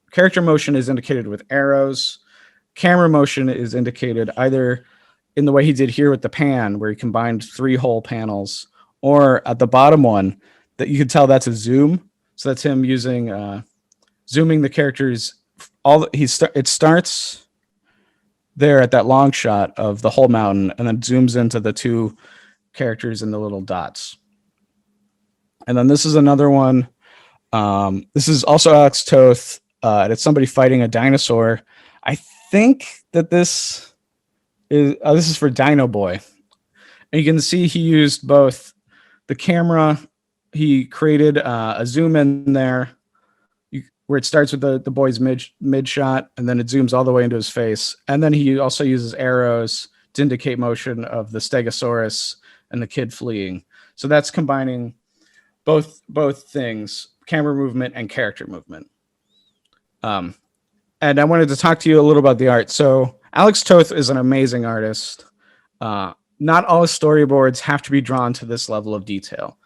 is indicated with arrows. Camera motion is indicated either in the way he did here with the pan, where he combined 3 whole panels, or at the bottom one that you can tell that's a zoom. So that's him using zooming the characters. It starts there at that long shot of the whole mountain, and then zooms into the two characters in the little dots. And then this is another one. This is also Alex Toth, and it's somebody fighting a dinosaur. I think that this is for Dino Boy. And you can see he used both the camera. He created a zoom in there where it starts with the boy's mid shot, and then it zooms all the way into his face. And then he also uses arrows to indicate motion of the Stegosaurus and the kid fleeing. So that's combining both things, camera movement and character movement. And I wanted to talk to you a little about the art. So Alex Toth is an amazing artist. Not all storyboards have to be drawn to this level of detail.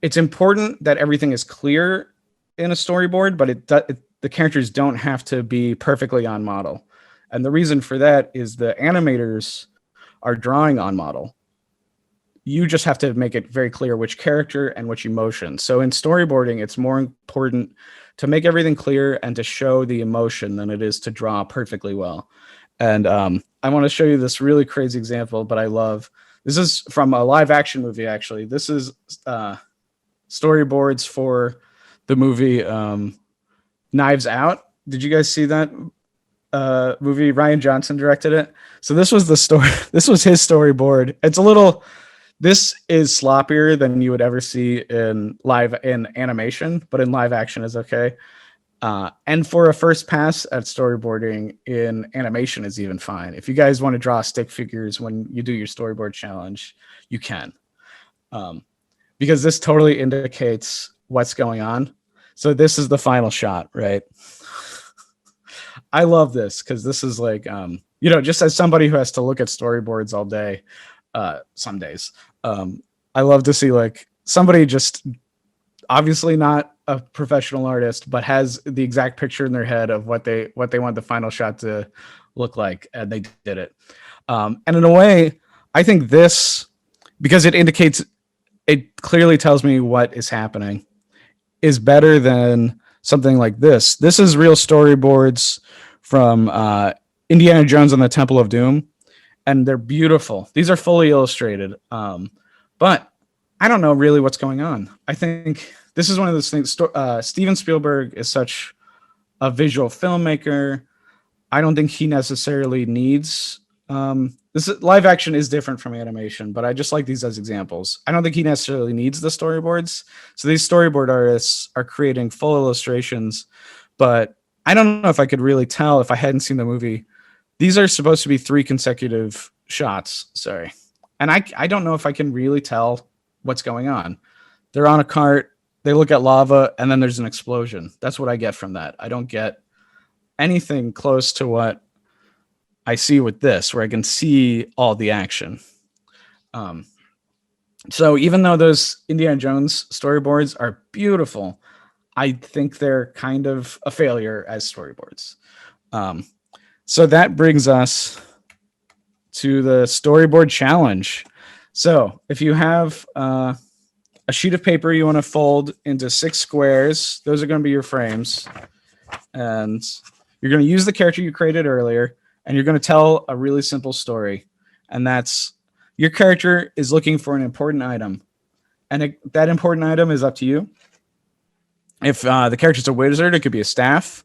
It's important that everything is clear in a storyboard, but the characters don't have to be perfectly on model. And the reason for that is the animators are drawing on model. You just have to make it very clear which character and which emotion. So in storyboarding, it's more important to make everything clear and to show the emotion than it is to draw perfectly well. And I want to show you this really crazy example, but I love, this is from a live action movie, actually. This is storyboards for the movie Knives Out. Did you guys see that movie? Ryan Johnson directed it. So this was the story. This was his storyboard. This is sloppier than you would ever see in animation, but in live action is okay. And for a first pass at storyboarding in animation is even fine. If you guys want to draw stick figures when you do your storyboard challenge, you can. Because this totally indicates what's going on. So this is the final shot, right? I love this because this is like, just as somebody who has to look at storyboards all day, some days, I love to see like somebody just obviously not a professional artist, but has the exact picture in their head of what they want the final shot to look like, and they did it. And in a way, I think this, because it clearly tells me what is happening, is better than something like this. This is real storyboards from Indiana Jones and the Temple of Doom, and they're beautiful. These are fully illustrated, but I don't know really what's going on. I think this is one of those things. Steven Spielberg is such a visual filmmaker. I don't think he necessarily needs live action is different from animation, but I just like these as examples. I don't think he necessarily needs the storyboards. So these storyboard artists are creating full illustrations, but I don't know if I could really tell if I hadn't seen the movie. These are supposed to be 3 consecutive shots. Sorry. And I don't know if I can really tell what's going on. They're on a cart, they look at lava, and then there's an explosion. That's what I get from that. I don't get anything close to what I see with this, where I can see all the action. So even though those Indiana Jones storyboards are beautiful, I think they're kind of a failure as storyboards. So that brings us to the storyboard challenge. So if you have a sheet of paper you want to fold into 6 squares, those are going to be your frames. And you're going to use the character you created earlier, and you're going to tell a really simple story. And that's, your character is looking for an important item. And that important item is up to you. If the character's a wizard, it could be a staff.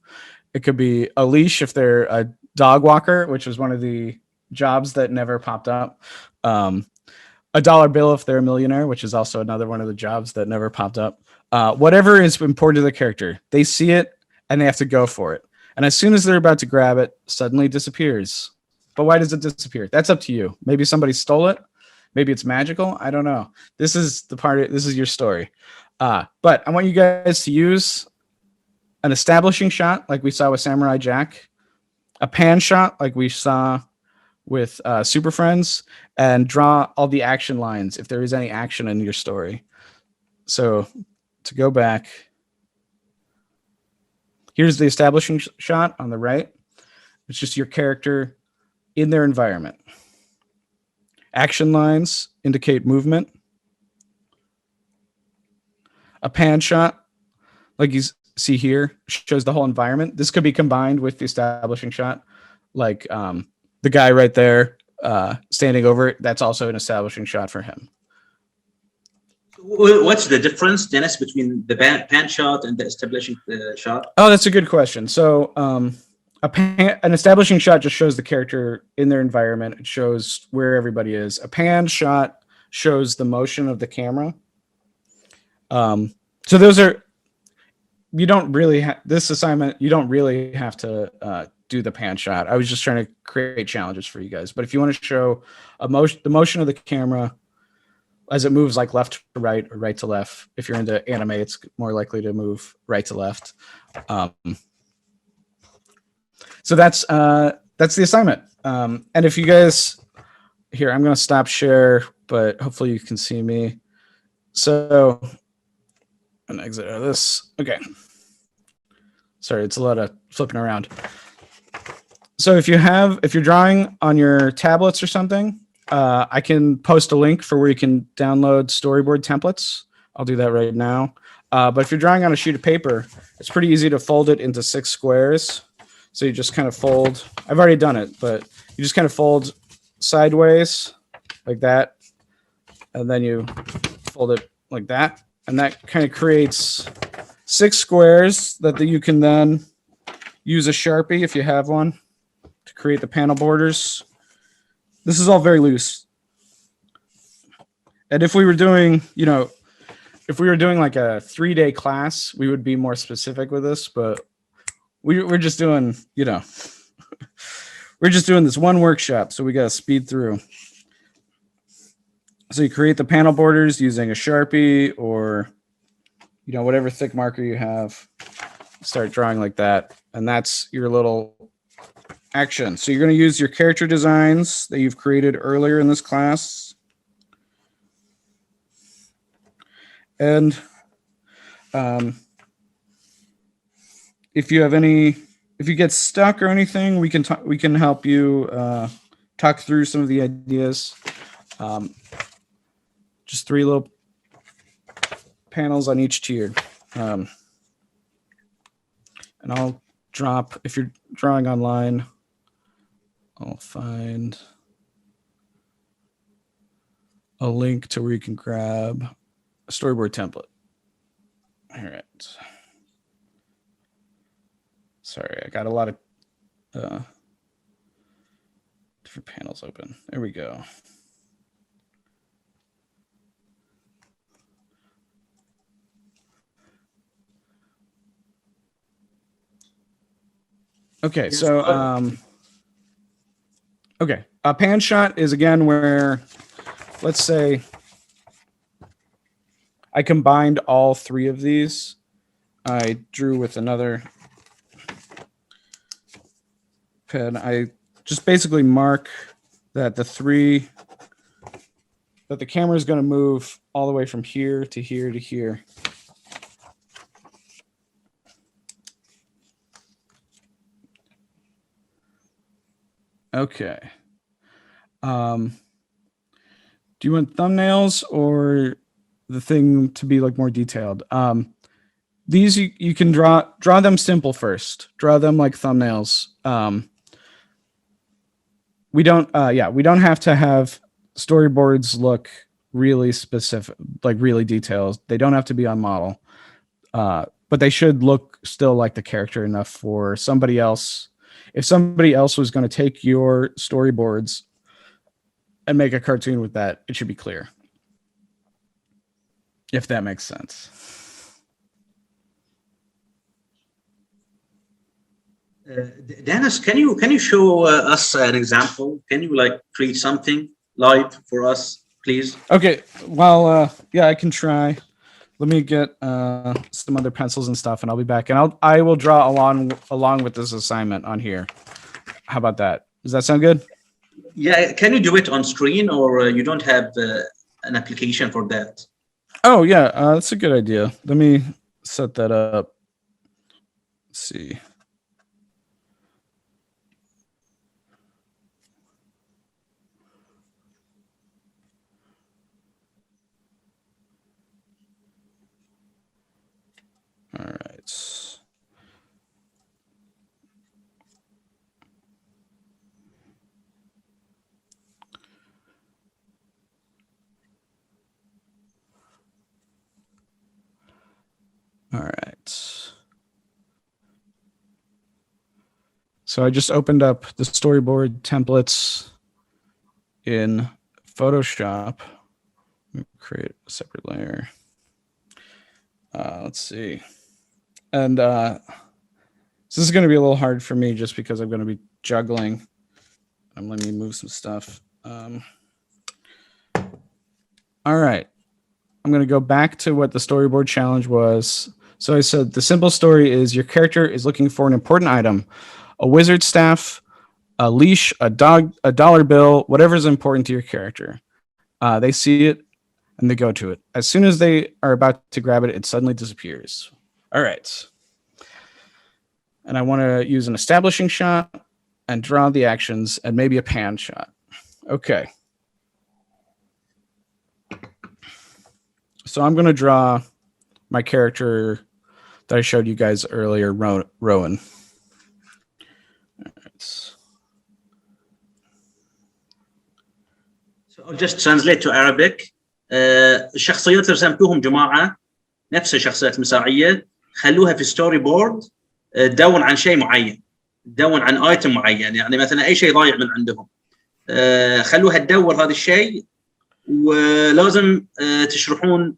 It could be a leash if they're a dog walker, which was one of the jobs that never popped up. A dollar bill if they're a millionaire, which is also another one of the jobs that never popped up. Whatever is important to the character, they see it and they have to go for it. And as soon as they're about to grab it, suddenly disappears. But why does it disappear? That's up to you. Maybe somebody stole it. Maybe it's magical. I don't know. This is your story. But I want you guys to use an establishing shot like we saw with Samurai Jack, a pan shot like we saw with Super Friends, and draw all the action lines if there is any action in your story. So to go back, here's the establishing shot on the right. It's just your character in their environment. Action lines indicate movement. A pan shot, like you see here, shows the whole environment. This could be combined with the establishing shot. like the guy right there standing over it, that's also an establishing shot for him.
What's the difference, Dennis, between the pan shot and the establishing shot?
Oh, that's a good question. So an establishing shot just shows the character in their environment. It shows where everybody is. A pan shot shows the motion of the camera. So those are, you don't really this assignment, you don't really have to do the pan shot. I was just trying to create challenges for you guys. But if you want to show the motion of the camera as it moves like left to right or right to left, if you're into anime, it's more likely to move right to left. So that's the assignment. And if you guys, here, I'm going to stop share, but hopefully you can see me. So I'm going to exit out of this. Okay. Sorry, it's a lot of flipping around. So if you're drawing on your tablets or something, I can post a link for where you can download storyboard templates. I'll do that right now. But if you're drawing on a sheet of paper, it's pretty easy to fold it into 6 squares. So you just kind of fold, I've already done it, but you just kind of fold sideways like that. And then you fold it like that. And that kind of creates 6 squares that you can then use a Sharpie if you have one to create the panel borders. This is all very loose. And if we were doing, if we were doing like a 3-day class, we would be more specific with this, but we're just doing, we're just doing this one workshop. So we got to speed through. So you create the panel borders using a Sharpie or, whatever thick marker you have. Start drawing like that. And that's your little action. So you're going to use your character designs that you've created earlier in this class. And if you get stuck or anything, we can help you talk through some of the ideas. Just 3 little panels on each tier. And I'll drop, if you're drawing online, I'll find a link to where you can grab a storyboard template. All right. Sorry, I got a lot of different panels open. There we go. Okay, so okay, a pan shot is again where, let's say, I combined all 3 of these. I drew with another pen. I just basically mark that the camera is going to move all the way from here to here to here. Okay. Do you want thumbnails or the thing to be like more detailed? These you can draw them simple first. Draw them like thumbnails. We don't have to have storyboards look really specific, like really detailed. They don't have to be on model. But they should look still like the character enough for somebody else. If somebody else was going to take your storyboards and make a cartoon with that, it should be clear. If that makes sense.
Dennis, can you show us an example? Can you create something live for us, please?
Okay. Well, yeah, I can try. Let me get some other pencils and stuff, and I'll be back. And I will draw along with this assignment on here. How about that? Does that sound good?
Yeah. Can you do it on screen, or you don't have an application for that?
Oh yeah, that's a good idea. Let me set that up. Let's see. All right. So I just opened up the storyboard templates in Photoshop. Let me create a separate layer. Let's see. And this is going to be a little hard for me just because I'm going to be juggling. Let me move some stuff. All right. I'm going to go back to what the storyboard challenge was. So I said the simple story is your character is looking for an important item, a wizard staff, a leash, a dog, a dollar bill, whatever is important to your character. They see it and they go to it. As soon as they are about to grab it, it suddenly disappears. All right. And I want to use an establishing shot and draw the actions and maybe a pan shot. Okay. So I'm going to draw my character that I showed you guys earlier, Rowan. All right.
So I'll just translate to Arabic. الشخصيات اللي رسمتوهم جماعة نفس الشخصيات المساعية خلوها في ستوري بورد تدون عن شيء معين، تدون عن ايتم معين، يعني مثلا اي شيء ضايع من عندهم خلوها تدور هذا الشيء، ولازم تشرحون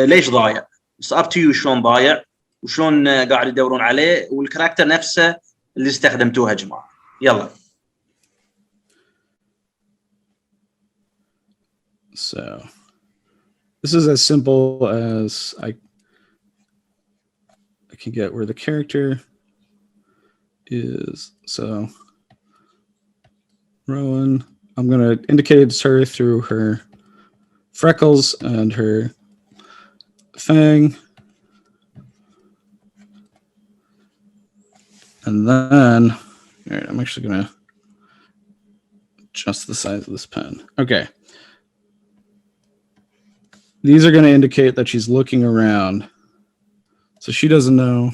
ليش ضايع. It's up to you شلون ضايع وشلون قاعد يدورون عليه والكاركتر نفسه اللي استخدمتوها جماعة. يلا.
So this is as simple as I can get where the character is. So Rowan, I'm going to indicate it's her through her freckles and her fang. And then, all right, I'm actually going to adjust the size of this pen. Okay. These are going to indicate that she's looking around. So she doesn't know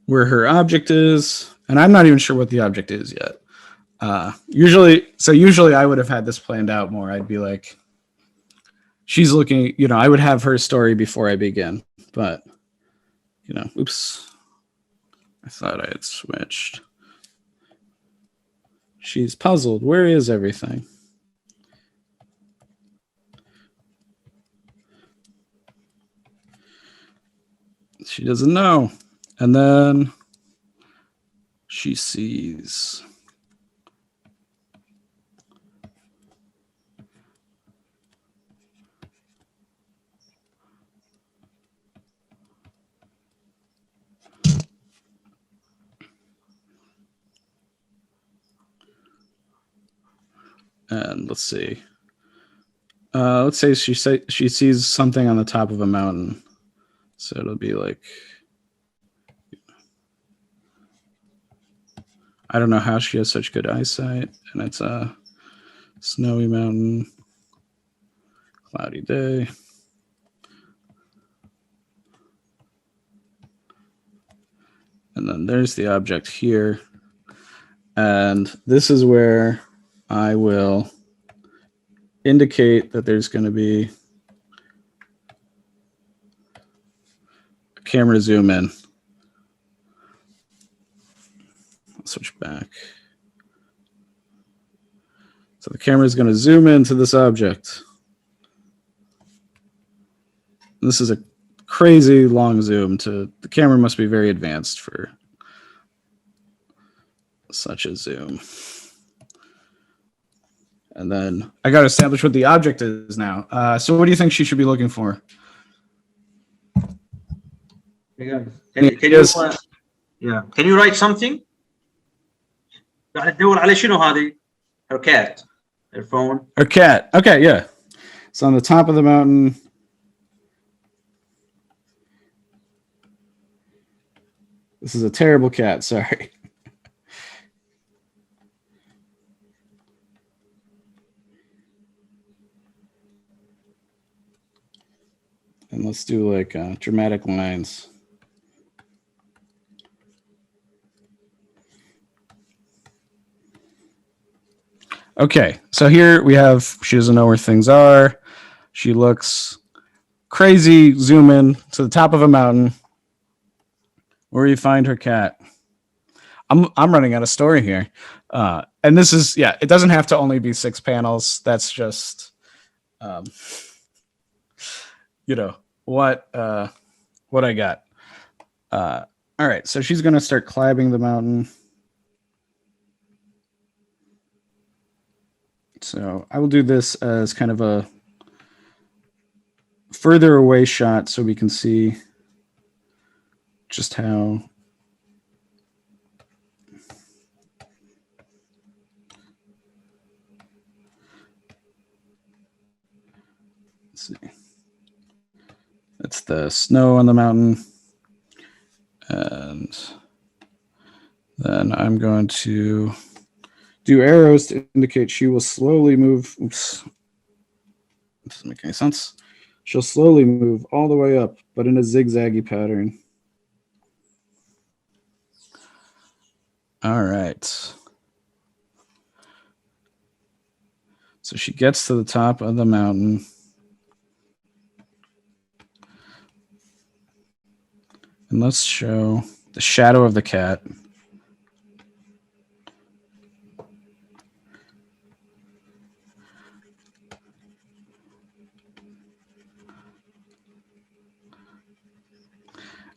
where her object is. And I'm not even sure what the object is yet. Usually I would have had this planned out more. I'd be like, she's looking, I would have her story before I begin. But, oops. I thought I had switched. She's puzzled. Where is everything? She doesn't know. And then she sees. And let's see. Let's say she sees something on the top of a mountain. So it'll be like, I don't know how she has such good eyesight. And it's a snowy mountain, cloudy day. And then there's the object here. And this is where I will indicate that there's going to be a camera zoom in. I'll switch back. So the camera is going to zoom into this object. This is a crazy long zoom. The camera must be very advanced for such a zoom. And then I got to establish what the object is now. So what do you think she should be looking for?
Can you write something? قاعد تدور على شنو هذه؟ Her cat, her phone.
Her cat. Okay, yeah. It's on the top of the mountain. This is a terrible cat. Sorry. And let's do like dramatic lines. Okay, so here we have, she doesn't know where things are. She looks crazy. Zoom in to the top of a mountain. Where do you find her cat? I'm running out of story here. And this is, yeah, it doesn't have to only be 6 panels. That's just, you know, what I got. All right, so she's going to start climbing the mountain. So I will do this as kind of a further away shot so we can see just how let's see. That's the snow on the mountain. And then I'm going to do arrows to indicate she will slowly move. Oops. Doesn't make any sense. She'll slowly move all the way up, but in a zigzaggy pattern. All right. So she gets to the top of the mountain. And let's show the shadow of the cat.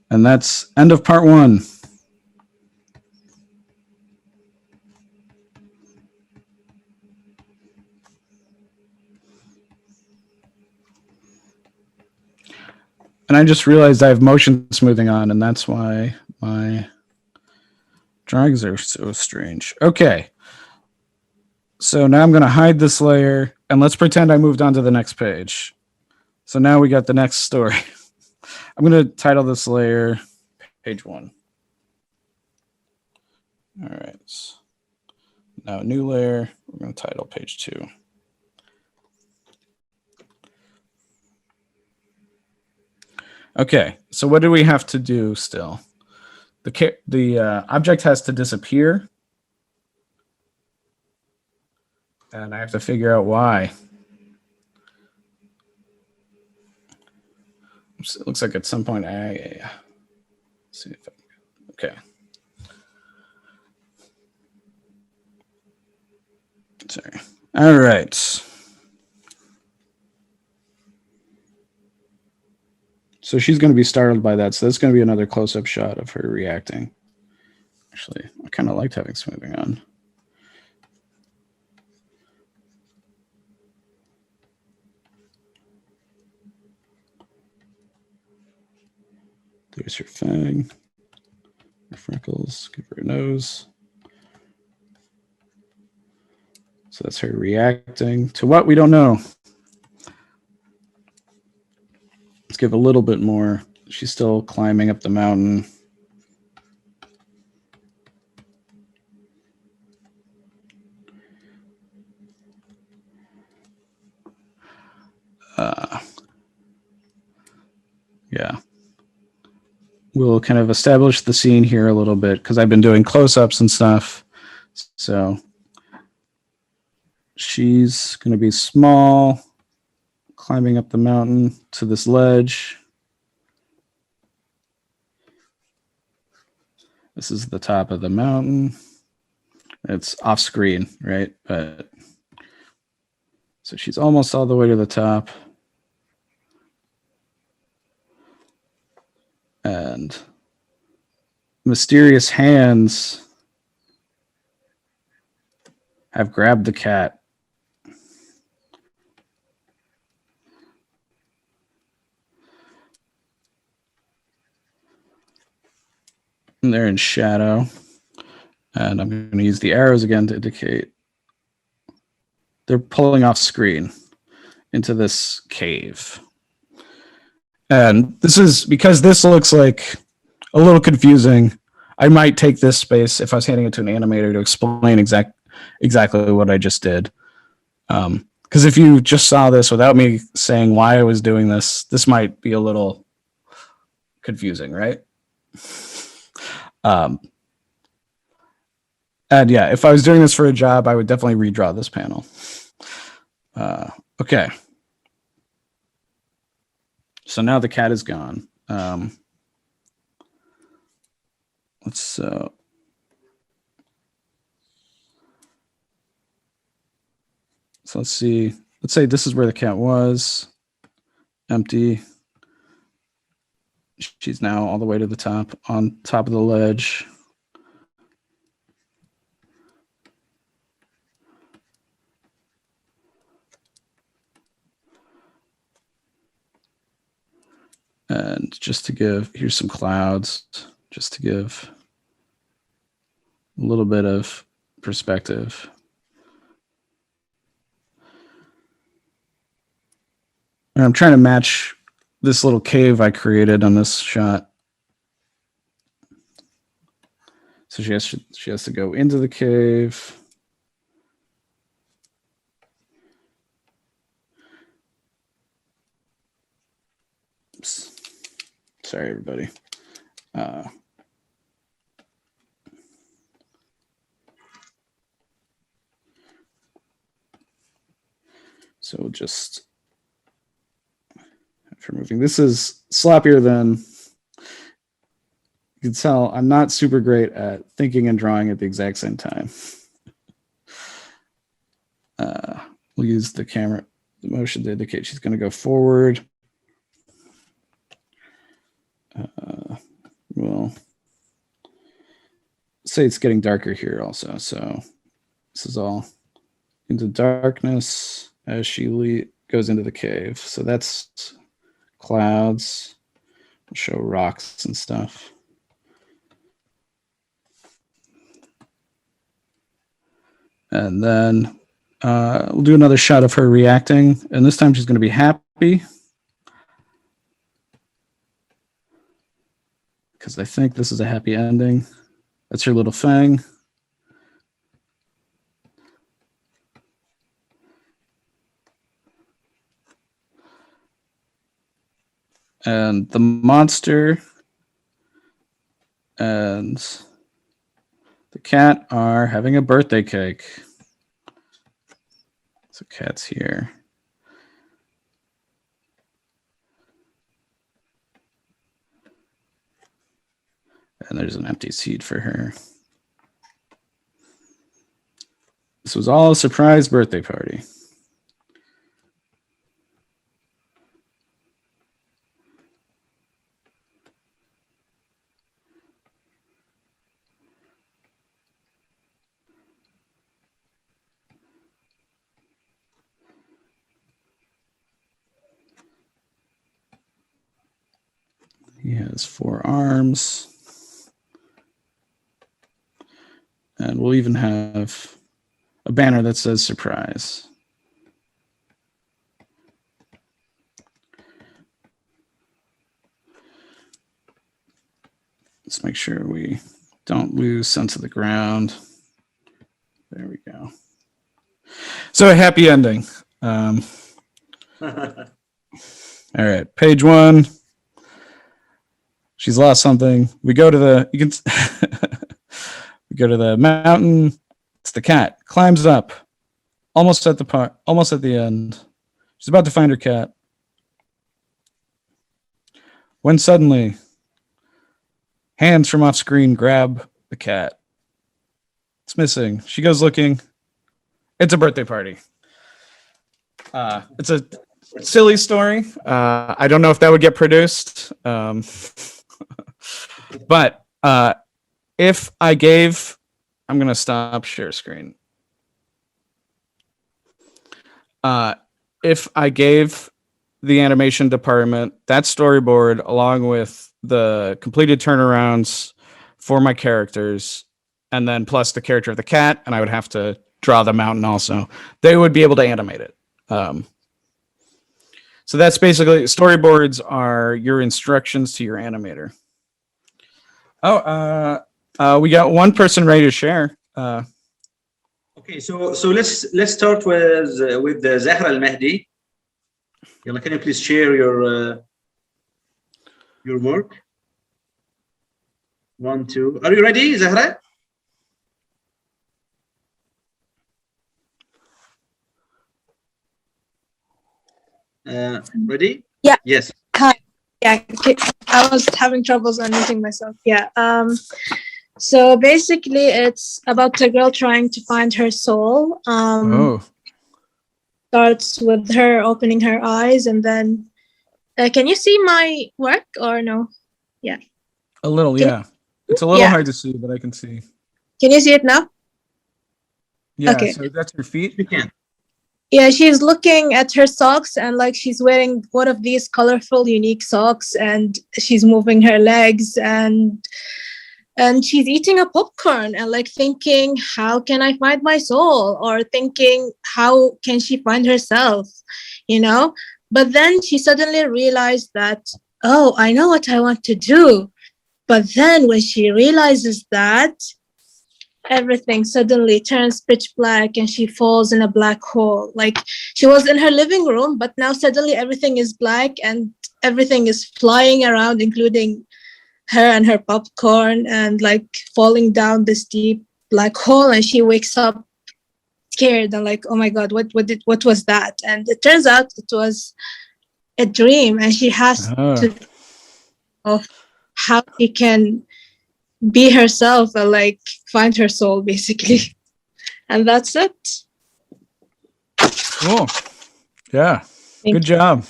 And that's end of part 1. And I just realized I have motion smoothing on, and that's why my drawings are so strange. Okay. So now I'm going to hide this layer, and let's pretend I moved on to the next page. So now we got the next story. I'm going to title this layer page 1. All right. Now a new layer. We're going to title page 2. Okay, so what do we have to do still? The object has to disappear. And I have to figure out why. It looks like at some point let's see if okay. Sorry. All right. So she's going to be startled by that. So that's going to be another close-up shot of her reacting. Actually, I kind of liked having smoothing on. There's her fang, her freckles, give her a nose. So that's her reacting to what we don't know. Let's give a little bit more. She's still climbing up the mountain. Yeah. We'll kind of establish the scene here a little bit because I've been doing close-ups and stuff. So she's going to be small, climbing up the mountain to this ledge. This is the top of the mountain. It's off screen, right? But so she's almost all the way to the top. And mysterious hands have grabbed the cat. And they're in shadow. And I'm going to use the arrows again to indicate they're pulling off screen into this cave. And this is because this looks like a little confusing. I might take this space if I was handing it to an animator to explain exactly what I just did. Because if you just saw this without me saying why I was doing this, this might be a little confusing, right? And yeah, if I was doing this for a job, I would definitely redraw this panel. Okay. So now the cat is gone. Let's So let's see. Let's say this is where the cat was. Empty. She's now all the way to the top, on top of the ledge. And just to give, here's some clouds, just to give a little bit of perspective. And I'm trying to match this little cave I created on this shot. So she has to go into the cave. Oops. Sorry, everybody. So we'll just, after moving, this is sloppier than, you can tell I'm not super great at thinking and drawing at the exact same time. We'll use the camera, the motion to indicate she's going to go forward. We'll say it's getting darker here also. So this is all into darkness as she goes into the cave. So that's clouds. We'll show rocks and stuff. And then we'll do another shot of her reacting. And this time she's going to be happy. Because I think this is a happy ending. That's her little fang. And the monster and the cat are having a birthday cake. So cat's here. And there's an empty seat for her. This was all a surprise birthday party. He has 4 arms. And we'll even have a banner that says surprise. Let's make sure we don't lose sense of the ground. There we go. So a happy ending. All right, page 1. She's lost something. We go to the, you can, we go to the mountain. It's the cat. Climbs up. Almost at the end. She's about to find her cat. When suddenly, hands from off screen grab the cat. It's missing. She goes looking. It's a birthday party. It's a silly story. I don't know if that would get produced. But if I gave, I'm going to stop share screen. If I gave the animation department that storyboard along with the completed turnarounds for my characters, and then plus the character of the cat, and I would have to draw the mountain also, they would be able to animate it. So that's basically, storyboards are your instructions to your animator. We got one person ready to share.
Okay, so let's start with the Zahra Al-Mahdi. Yalla, can you please share your work? 1, 2. Are you ready, Zahra? Ready?
Yeah.
Yes.
Hi. Yeah, I was having troubles unmuting myself. Yeah. So basically, it's about the girl trying to find her soul. starts with her opening her eyes, and then can you see my work or no? Yeah.
A little,
Can-
yeah. It's a little
Yeah.
hard to see, but I can see.
Can you see it now?
Yeah,
Okay.
so that's your feet.
We can.
Yeah, she's looking at her socks, and like she's wearing one of these colorful, unique socks, and she's moving her legs, and she's eating a popcorn and like thinking, how can I find my soul? Or thinking, how can she find herself? You know? But then she suddenly realized that, oh, I know what I want to do. But then when she realizes that, everything suddenly turns pitch black and she falls in a black hole. Like she was in her living room, but now suddenly everything is black and everything is flying around, including her and her popcorn, and like falling down this deep black hole. And she wakes up scared and like, oh my God, what was that? And it turns out it was a dream, and she has to think of how she can be herself and like find her soul, basically. And that's it.
Cool. Yeah.
Thank
Good job.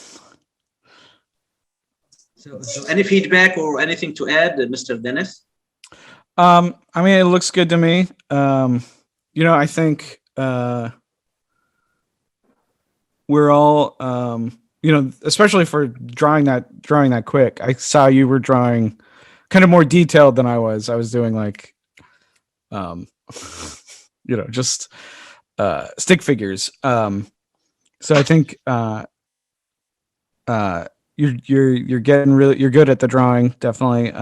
So any feedback or anything to add, Mr. Dennis?
I mean, it looks good to me. You know, I think we're all you know, especially for drawing that quick. I saw you were drawing kind of more detailed than I was. I was doing like you know, just stick figures. So I think you're getting really, you're good at the drawing, definitely.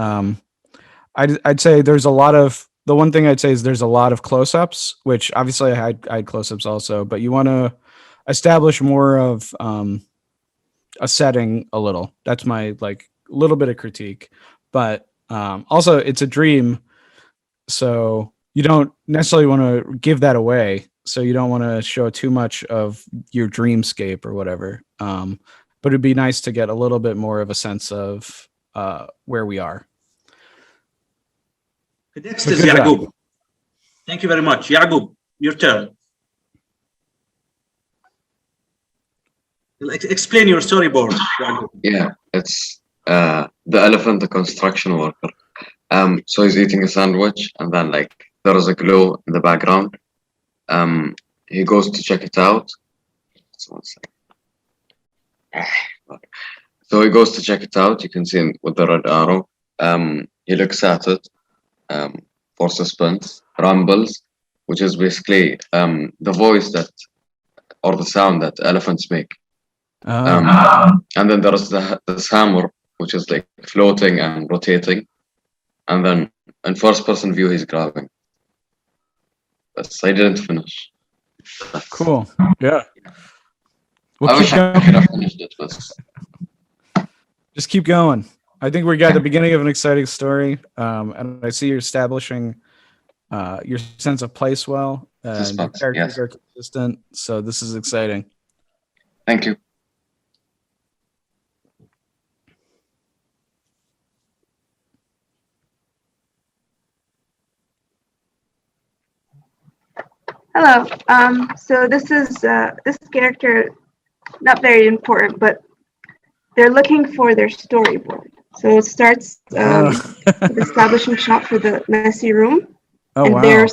I'd say there's a lot of, the one thing I'd say is there's a lot of close-ups, which obviously I had close-ups also, but you want to establish more of a setting a little. That's my like little bit of critique, but also it's a dream, so you don't necessarily want to give that away. So you don't want to show too much of your dreamscape or whatever. But it'd be nice to get a little bit more of a sense of where we are.
Next is Yaqub. Thank you very much. Yaqub, your turn. Explain your storyboard, Yaqub.
Yeah, it's the elephant, the construction worker. So he's eating a sandwich, and then like there is a glow in the background. He goes to check it out. So he goes to check it out. You can see him with the red arrow. He looks at it for suspense. Rumbles, which is basically the voice that, or the sound that elephants make. And then there is this hammer, which is like floating and rotating. And then in first person view, he's grabbing. I didn't finish.
Cool. Yeah.
I wish I could have finished it, but
just keep going. I think we got the beginning of an exciting story, and I see you're establishing your sense of place well, and your characters are consistent. So this is exciting.
Thank you.
Hello. So this is this character, not very important, but they're looking for their storyboard. So it starts with establishing shot for the messy room, and
wow.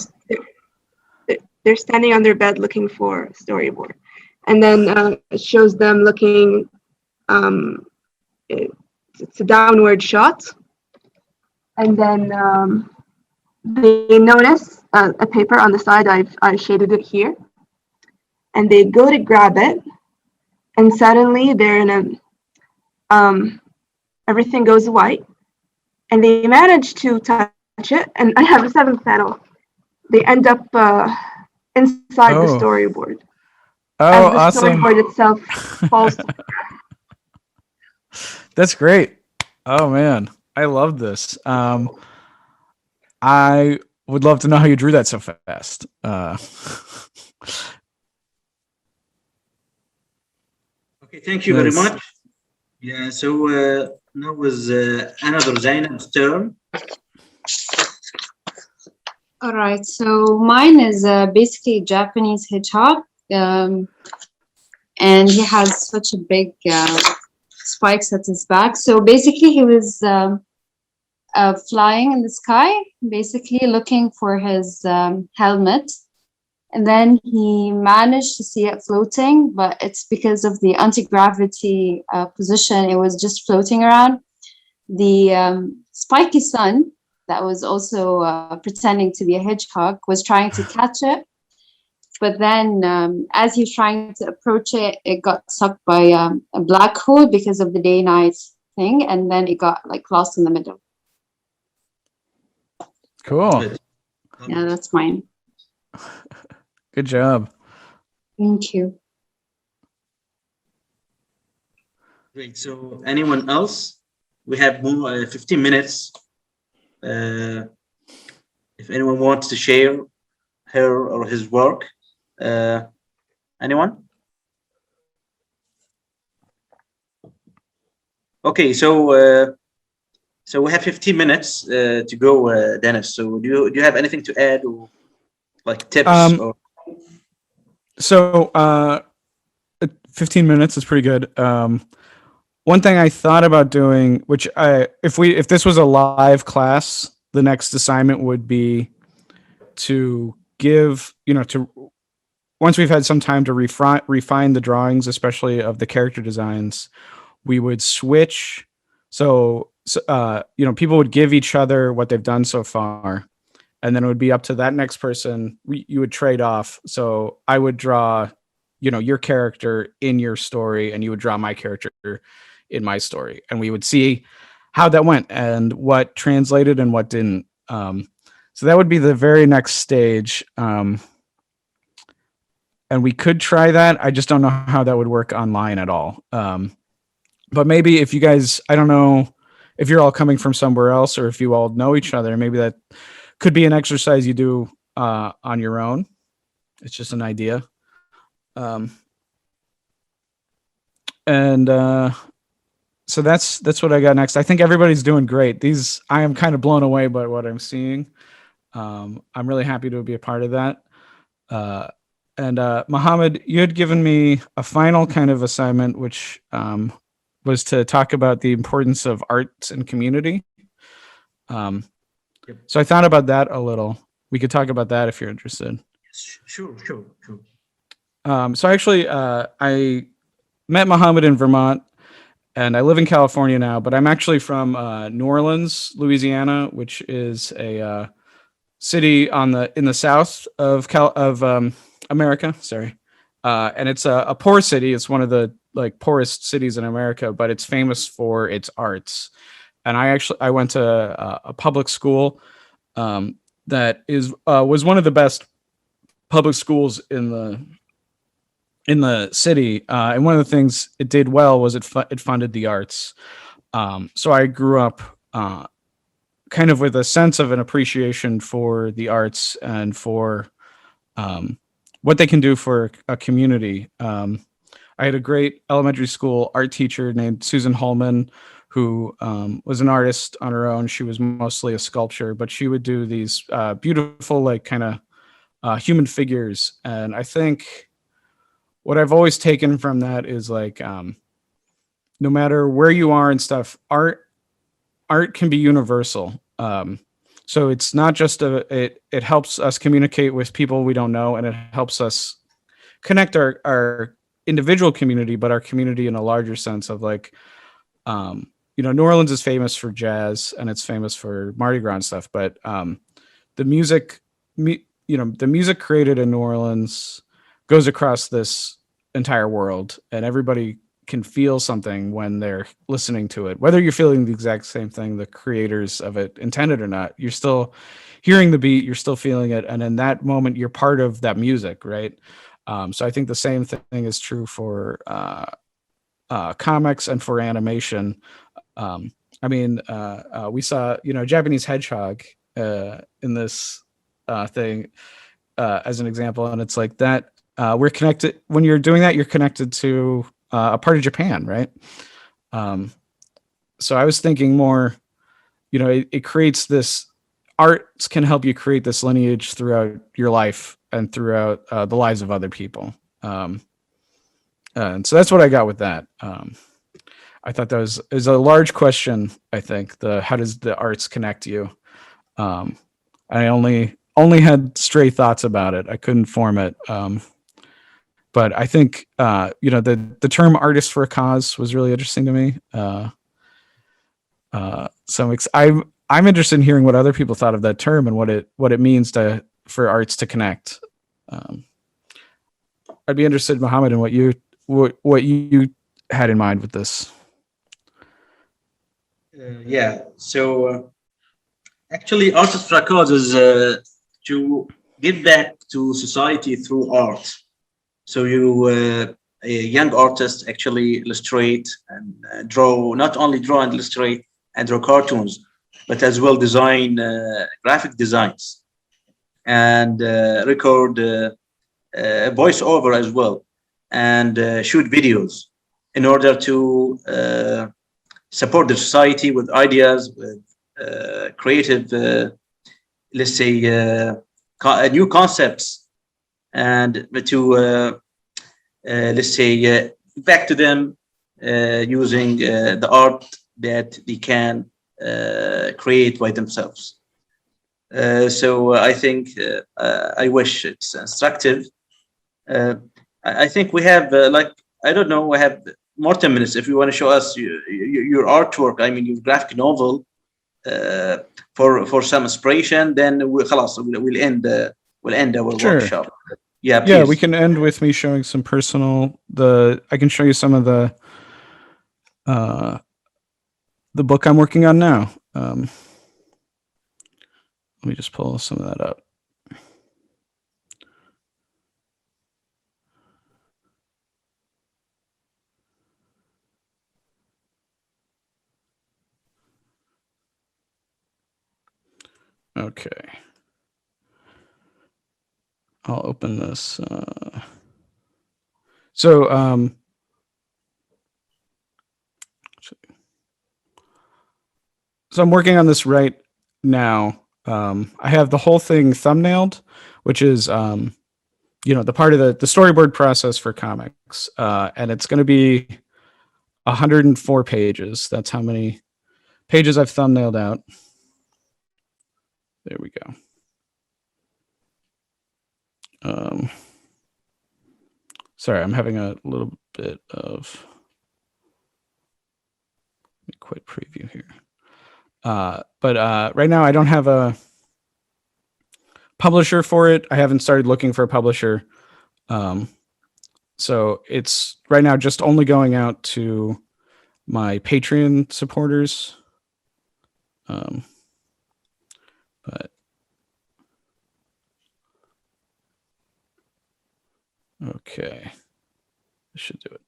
they're standing on their bed looking for a storyboard, and then it shows them looking. It's a downward shot, and then they notice a paper on the side. I shaded it here, and they go to grab it, and suddenly they're in a everything goes white, and they manage to touch it. And I have a 7th panel. They end up inside the storyboard.
Oh,
as the
awesome!
Storyboard itself falls.
That's great. Oh man, I love this. I would love to know how you drew that so fast.
Okay, thank you very much. Yeah, so now was another Zainab's turn.
All right, so mine is basically Japanese hedgehog. and he has such a big spikes at his back. So basically, he was flying in the sky, basically looking for his helmet. And then he managed to see it floating, but it's because of the anti-gravity position, it was just floating around. The spiky sun that was also pretending to be a hedgehog was trying to catch it. But then as he was trying to approach it, it got sucked by a black hole because of the day-night thing. And then it got like lost in the middle.
Cool.
Yeah, that's mine.
Good job.
Thank you.
Great. So anyone else? We have more 15 minutes. If anyone wants to share her or his work, anyone? Okay, so we have 15 minutes to go, Dennis. So do you have anything to add, or like tips? Or
15 minutes is pretty good. One thing I thought about doing, which if this was a live class, the next assignment would be to give, once we've had some time to refine the drawings, especially of the character designs, we would switch. So people would give each other what they've done so far, and then it would be up to that next person. You would trade off. So I would draw, your character in your story, and you would draw my character in my story, and we would see how that went and what translated and what didn't. So that would be the very next stage. And we could try that. I just don't know how that would work online at all. But maybe if you guys, I don't know if you're all coming from somewhere else or if you all know each other, maybe that could be an exercise you do on your own. It's just an idea. So that's what I got next. I think everybody's doing great. I am kind of blown away by what I'm seeing. I'm really happy to be a part of that. And Mohammed, you had given me a final kind of assignment, which was to talk about the importance of arts and community. So I thought about that a little. We could talk about that if you're interested.
Sure.
So actually, I met Mohammed in Vermont, and I live in California now, but I'm actually from New Orleans, Louisiana, which is a city in the south of America. Sorry, and it's a poor city. It's one of the poorest cities in America, but it's famous for its arts. And I went to a public school that was one of the best public schools in the city. And one of the things it did well was it funded the arts. So I grew up kind of with a sense of an appreciation for the arts and for what they can do for a community. I had a great elementary school art teacher named Susan Holman, who was an artist on her own. She was mostly a sculptor, but she would do these beautiful, kind of human figures. And I think what I've always taken from that is no matter where you are and stuff, art can be universal. So it's not just it helps us communicate with people we don't know, and it helps us connect our individual community, but our community in a larger sense of New Orleans is famous for jazz and it's famous for Mardi Gras and stuff, but the music created in New Orleans goes across this entire world, and everybody can feel something when they're listening to it, whether you're feeling the exact same thing the creators of it intended or not. You're still hearing the beat, you're still feeling it, and in that moment you're part of that music, right? So I think the same thing is true for comics and for animation. We saw Japanese hedgehog in this thing as an example, and it's like that. We're connected. When you're doing that, you're connected to a part of Japan, right? So I was thinking more, it creates this, arts can help you create this lineage throughout your life and throughout the lives of other people. And so that's what I got with that. I thought that is a large question. I think how does the arts connect you? I only had stray thoughts about it. I couldn't form it. But I think the term "artist for a cause" was really interesting to me. I'm interested in hearing what other people thought of that term and what it means for arts to connect. I'd be interested, Mohammed, in what you had in mind with this.
Yeah. So actually, artist for a cause is to give back to society through art. So a young artist actually illustrate and draw, not only draw and illustrate and draw cartoons, but as well design graphic designs and record voiceover as well, and shoot videos in order to support the society with ideas, with creative, let's say, new concepts, and to let's say back to them using the art that they can create by themselves. So I think I wish it's instructive. I think we have I don't know, we have more 10 minutes if you want to show us your artwork. I mean, your graphic novel for some inspiration. Then we'll end our workshop. Yeah, please.
Yeah, we can end with me showing some personal. I can show you some of the book I'm working on now. Let me just pull some of that up. Okay. I'll open this. So I'm working on this right now. I have the whole thing thumbnailed, which is the part of the storyboard process for comics, and it's going to be 104 pages. That's how many pages I've thumbnailed out. There we go. Sorry, I'm having a little bit of. Let me quit preview here. But right now I don't have a publisher for it. I haven't started looking for a publisher. So it's right now just only going out to my Patreon supporters. But okay, this should do it.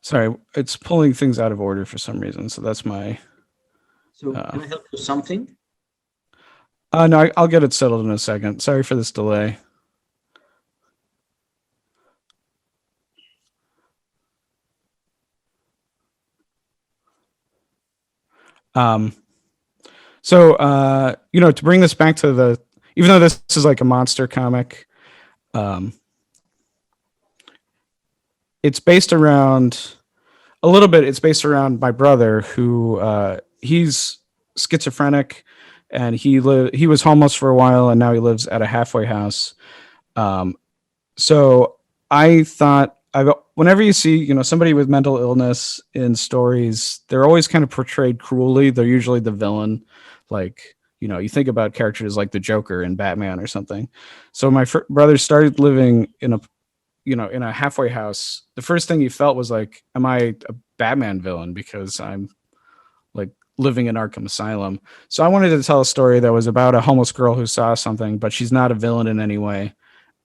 Sorry, it's pulling things out of order for some reason. So that's my.
So can I help you with something?
No, I'll get it settled in a second. Sorry for this delay. So to bring this back to even though this is like a monster comic, it's based around it's based around my brother who he's schizophrenic, and he was homeless for a while, and now he lives at a halfway house. So I thought, whenever you see somebody with mental illness in stories, they're always kind of portrayed cruelly. They're usually the villain, like you think about characters like the Joker in Batman or something. So my brother started living in a halfway house. The first thing he felt was like, am I a Batman villain because I'm like living in Arkham Asylum? So I wanted to tell a story that was about a homeless girl who saw something, but she's not a villain in any way,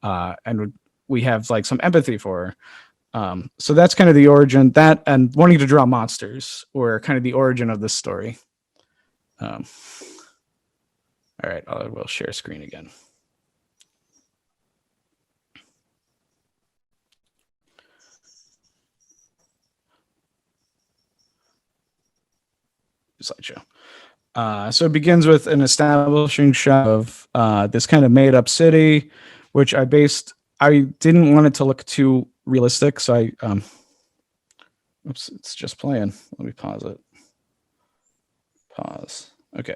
and we have like some empathy for her. So that's kind of the origin. That and wanting to draw monsters were kind of the origin of this story. All right, I will share screen again. Slideshow. So it begins with an establishing shot of this kind of made up city, which I didn't want it to look too realistic. So oops, it's just playing. Let me pause it. Pause. Okay.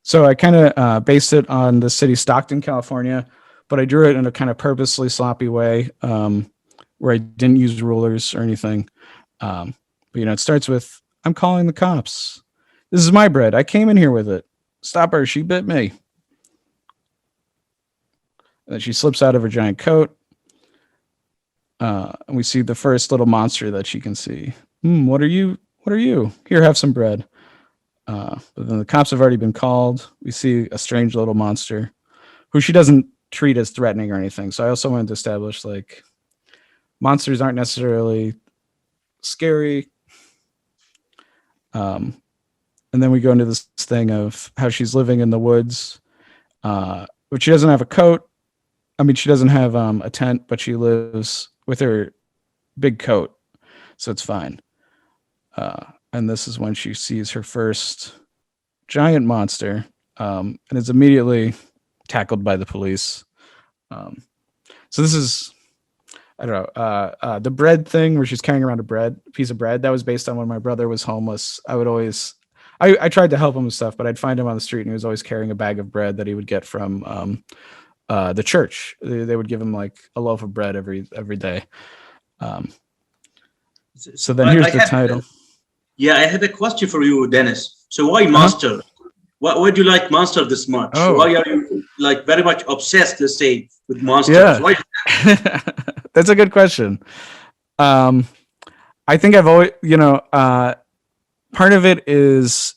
So I kind of based it on the city Stockton, California, but I drew it in a kind of purposely sloppy way where I didn't use rulers or anything. But, it starts with, I'm calling the cops. This is my bread. I came in here with it. Stop her. She bit me. And then she slips out of her giant coat. And we see the first little monster that she can see. What are you? What are you? Here, have some bread. But then the cops have already been called. We see a strange little monster who she doesn't treat as threatening or anything. So I also wanted to establish like monsters aren't necessarily scary. And then we go into this thing of how she's living in the woods, but she doesn't have a coat. I mean, she doesn't have a tent, but she lives with her big coat, so it's fine. And this is when she sees her first giant monster, and is immediately tackled by the police. So this is, I don't know, the bread thing where she's carrying around a piece of bread. That was based on when my brother was homeless. I tried to help him with stuff, but I'd find him on the street and he was always carrying a bag of bread that he would get from the church. They would give him like a loaf of bread every day. So then here's the title.
Yeah, I have a question for you, Dennis. So why monster? Why do you like monster this much?
Oh.
Why are you like very much obsessed, let's say, with monsters?
Yeah.
Why?
That's a good question. I think I've always, part of it is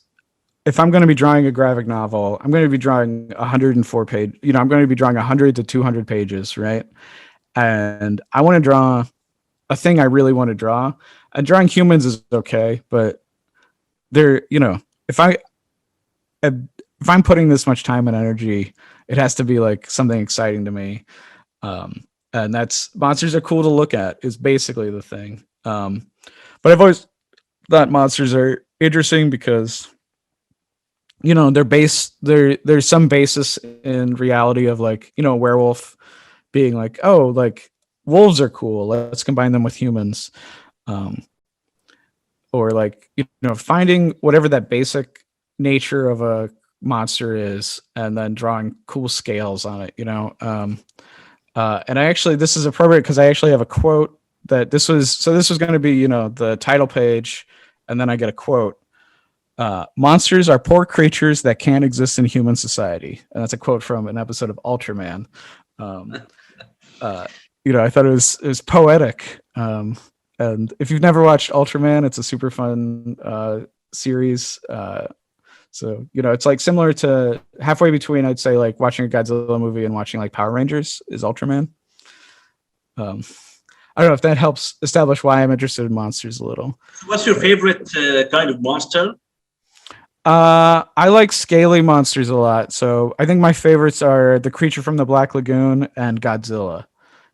if I'm going to be drawing a graphic novel, I'm going to be drawing 104 page, I'm going to be drawing 100 to 200 pages, right? And I want to draw a thing I really want to draw. And drawing humans is okay, but if I'm putting this much time and energy, it has to be like something exciting to me. And that's monsters are cool to look at is basically the thing. But I've always thought monsters are interesting because, there's some basis in reality of like, a werewolf being like, oh, like wolves are cool. Let's combine them with humans. Or like, finding whatever that basic nature of a monster is and then drawing cool scales on it, and this is appropriate because I actually have a quote that this was going to be, the title page. And then I get a quote. Monsters are poor creatures that can't exist in human society. And that's a quote from an episode of Ultraman. I thought it was poetic. And if you've never watched Ultraman, it's a super fun series. So, it's like similar to halfway between, I'd say, like watching a Godzilla movie and watching like Power Rangers is Ultraman. I don't know if that helps establish why I'm interested in monsters a little.
What's your favorite kind of monster?
I like scaly monsters a lot. So I think my favorites are the Creature from the Black Lagoon and Godzilla.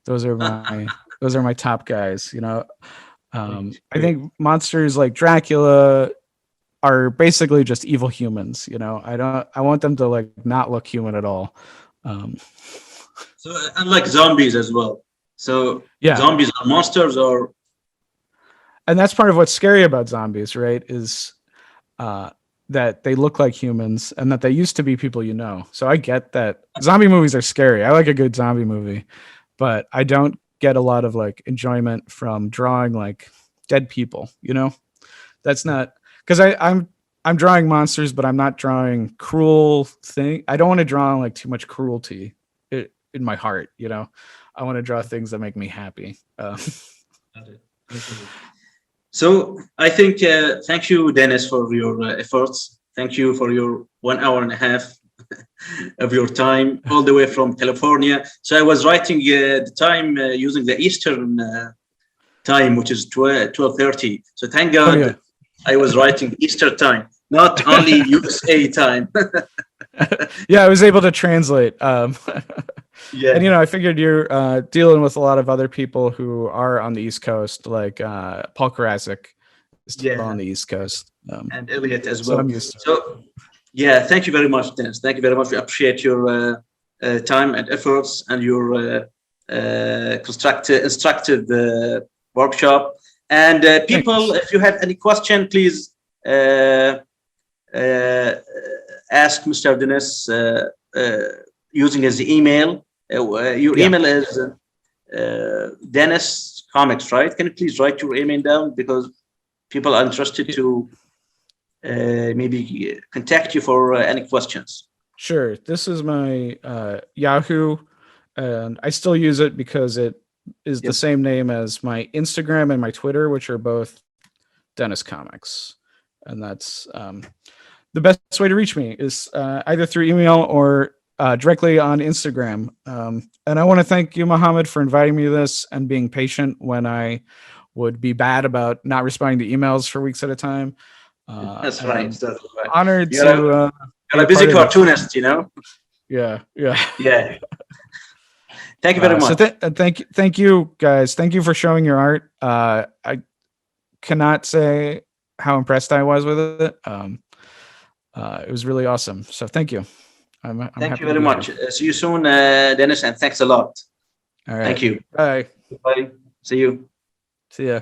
Those are my top guys. I think monsters like Dracula are basically just evil humans. I want them to like not look human at all.
So unlike zombies as well. So
yeah,
zombies are monsters,
and that's part of what's scary about zombies, right? Is that they look like humans and that they used to be people So I get that zombie movies are scary. I like a good zombie movie, but I don't get a lot of like enjoyment from drawing like dead people. That's not because I'm drawing monsters, but I'm not drawing cruel thing. I don't want to draw like too much cruelty in my heart. I want to draw things that make me happy.
So I think thank you, Dennis, for your efforts. Thank you for your 1 hour and a half of your time all the way from California. So I was writing the time using the Eastern time, which is 12:30. So thank God I was writing Eastern time, not only USA time.
Yeah, I was able to translate.
Yeah.
And I figured you're dealing with a lot of other people who are on the East Coast, like Paul Karasik
Yeah.
on the East Coast.
And Elliot as
So
well.
I'm used to it.
So, yeah, thank you very much, Dennis. Thank you very much. We appreciate your time and efforts and your instructive workshop. And people, if you have any question, please ask Mr. Denis using his email. Your email is Dennis Comics, right? Can you please write your email down, because people are interested to maybe contact you for any questions.
Sure. This is my Yahoo, and I still use it because it is the same name as my Instagram and my Twitter, which are both Dennis Comics. And that's the best way to reach me is either through email or directly on Instagram. And I want to thank you, Mohammed, for inviting me to this and being patient when I would be bad about not responding to emails for weeks at a time.
That's right. That's right.
Honored
you're a busy cartoonist, you know?
Yeah.
Yeah. Thank you very much.
So thank you guys. Thank you for showing your art. I cannot say how impressed I was with it. It was really awesome. So thank you. I'm
thank you very much. See you soon, Dennis, and thanks a lot.
All right.
Thank you.
Bye.
Bye. See you.
See ya.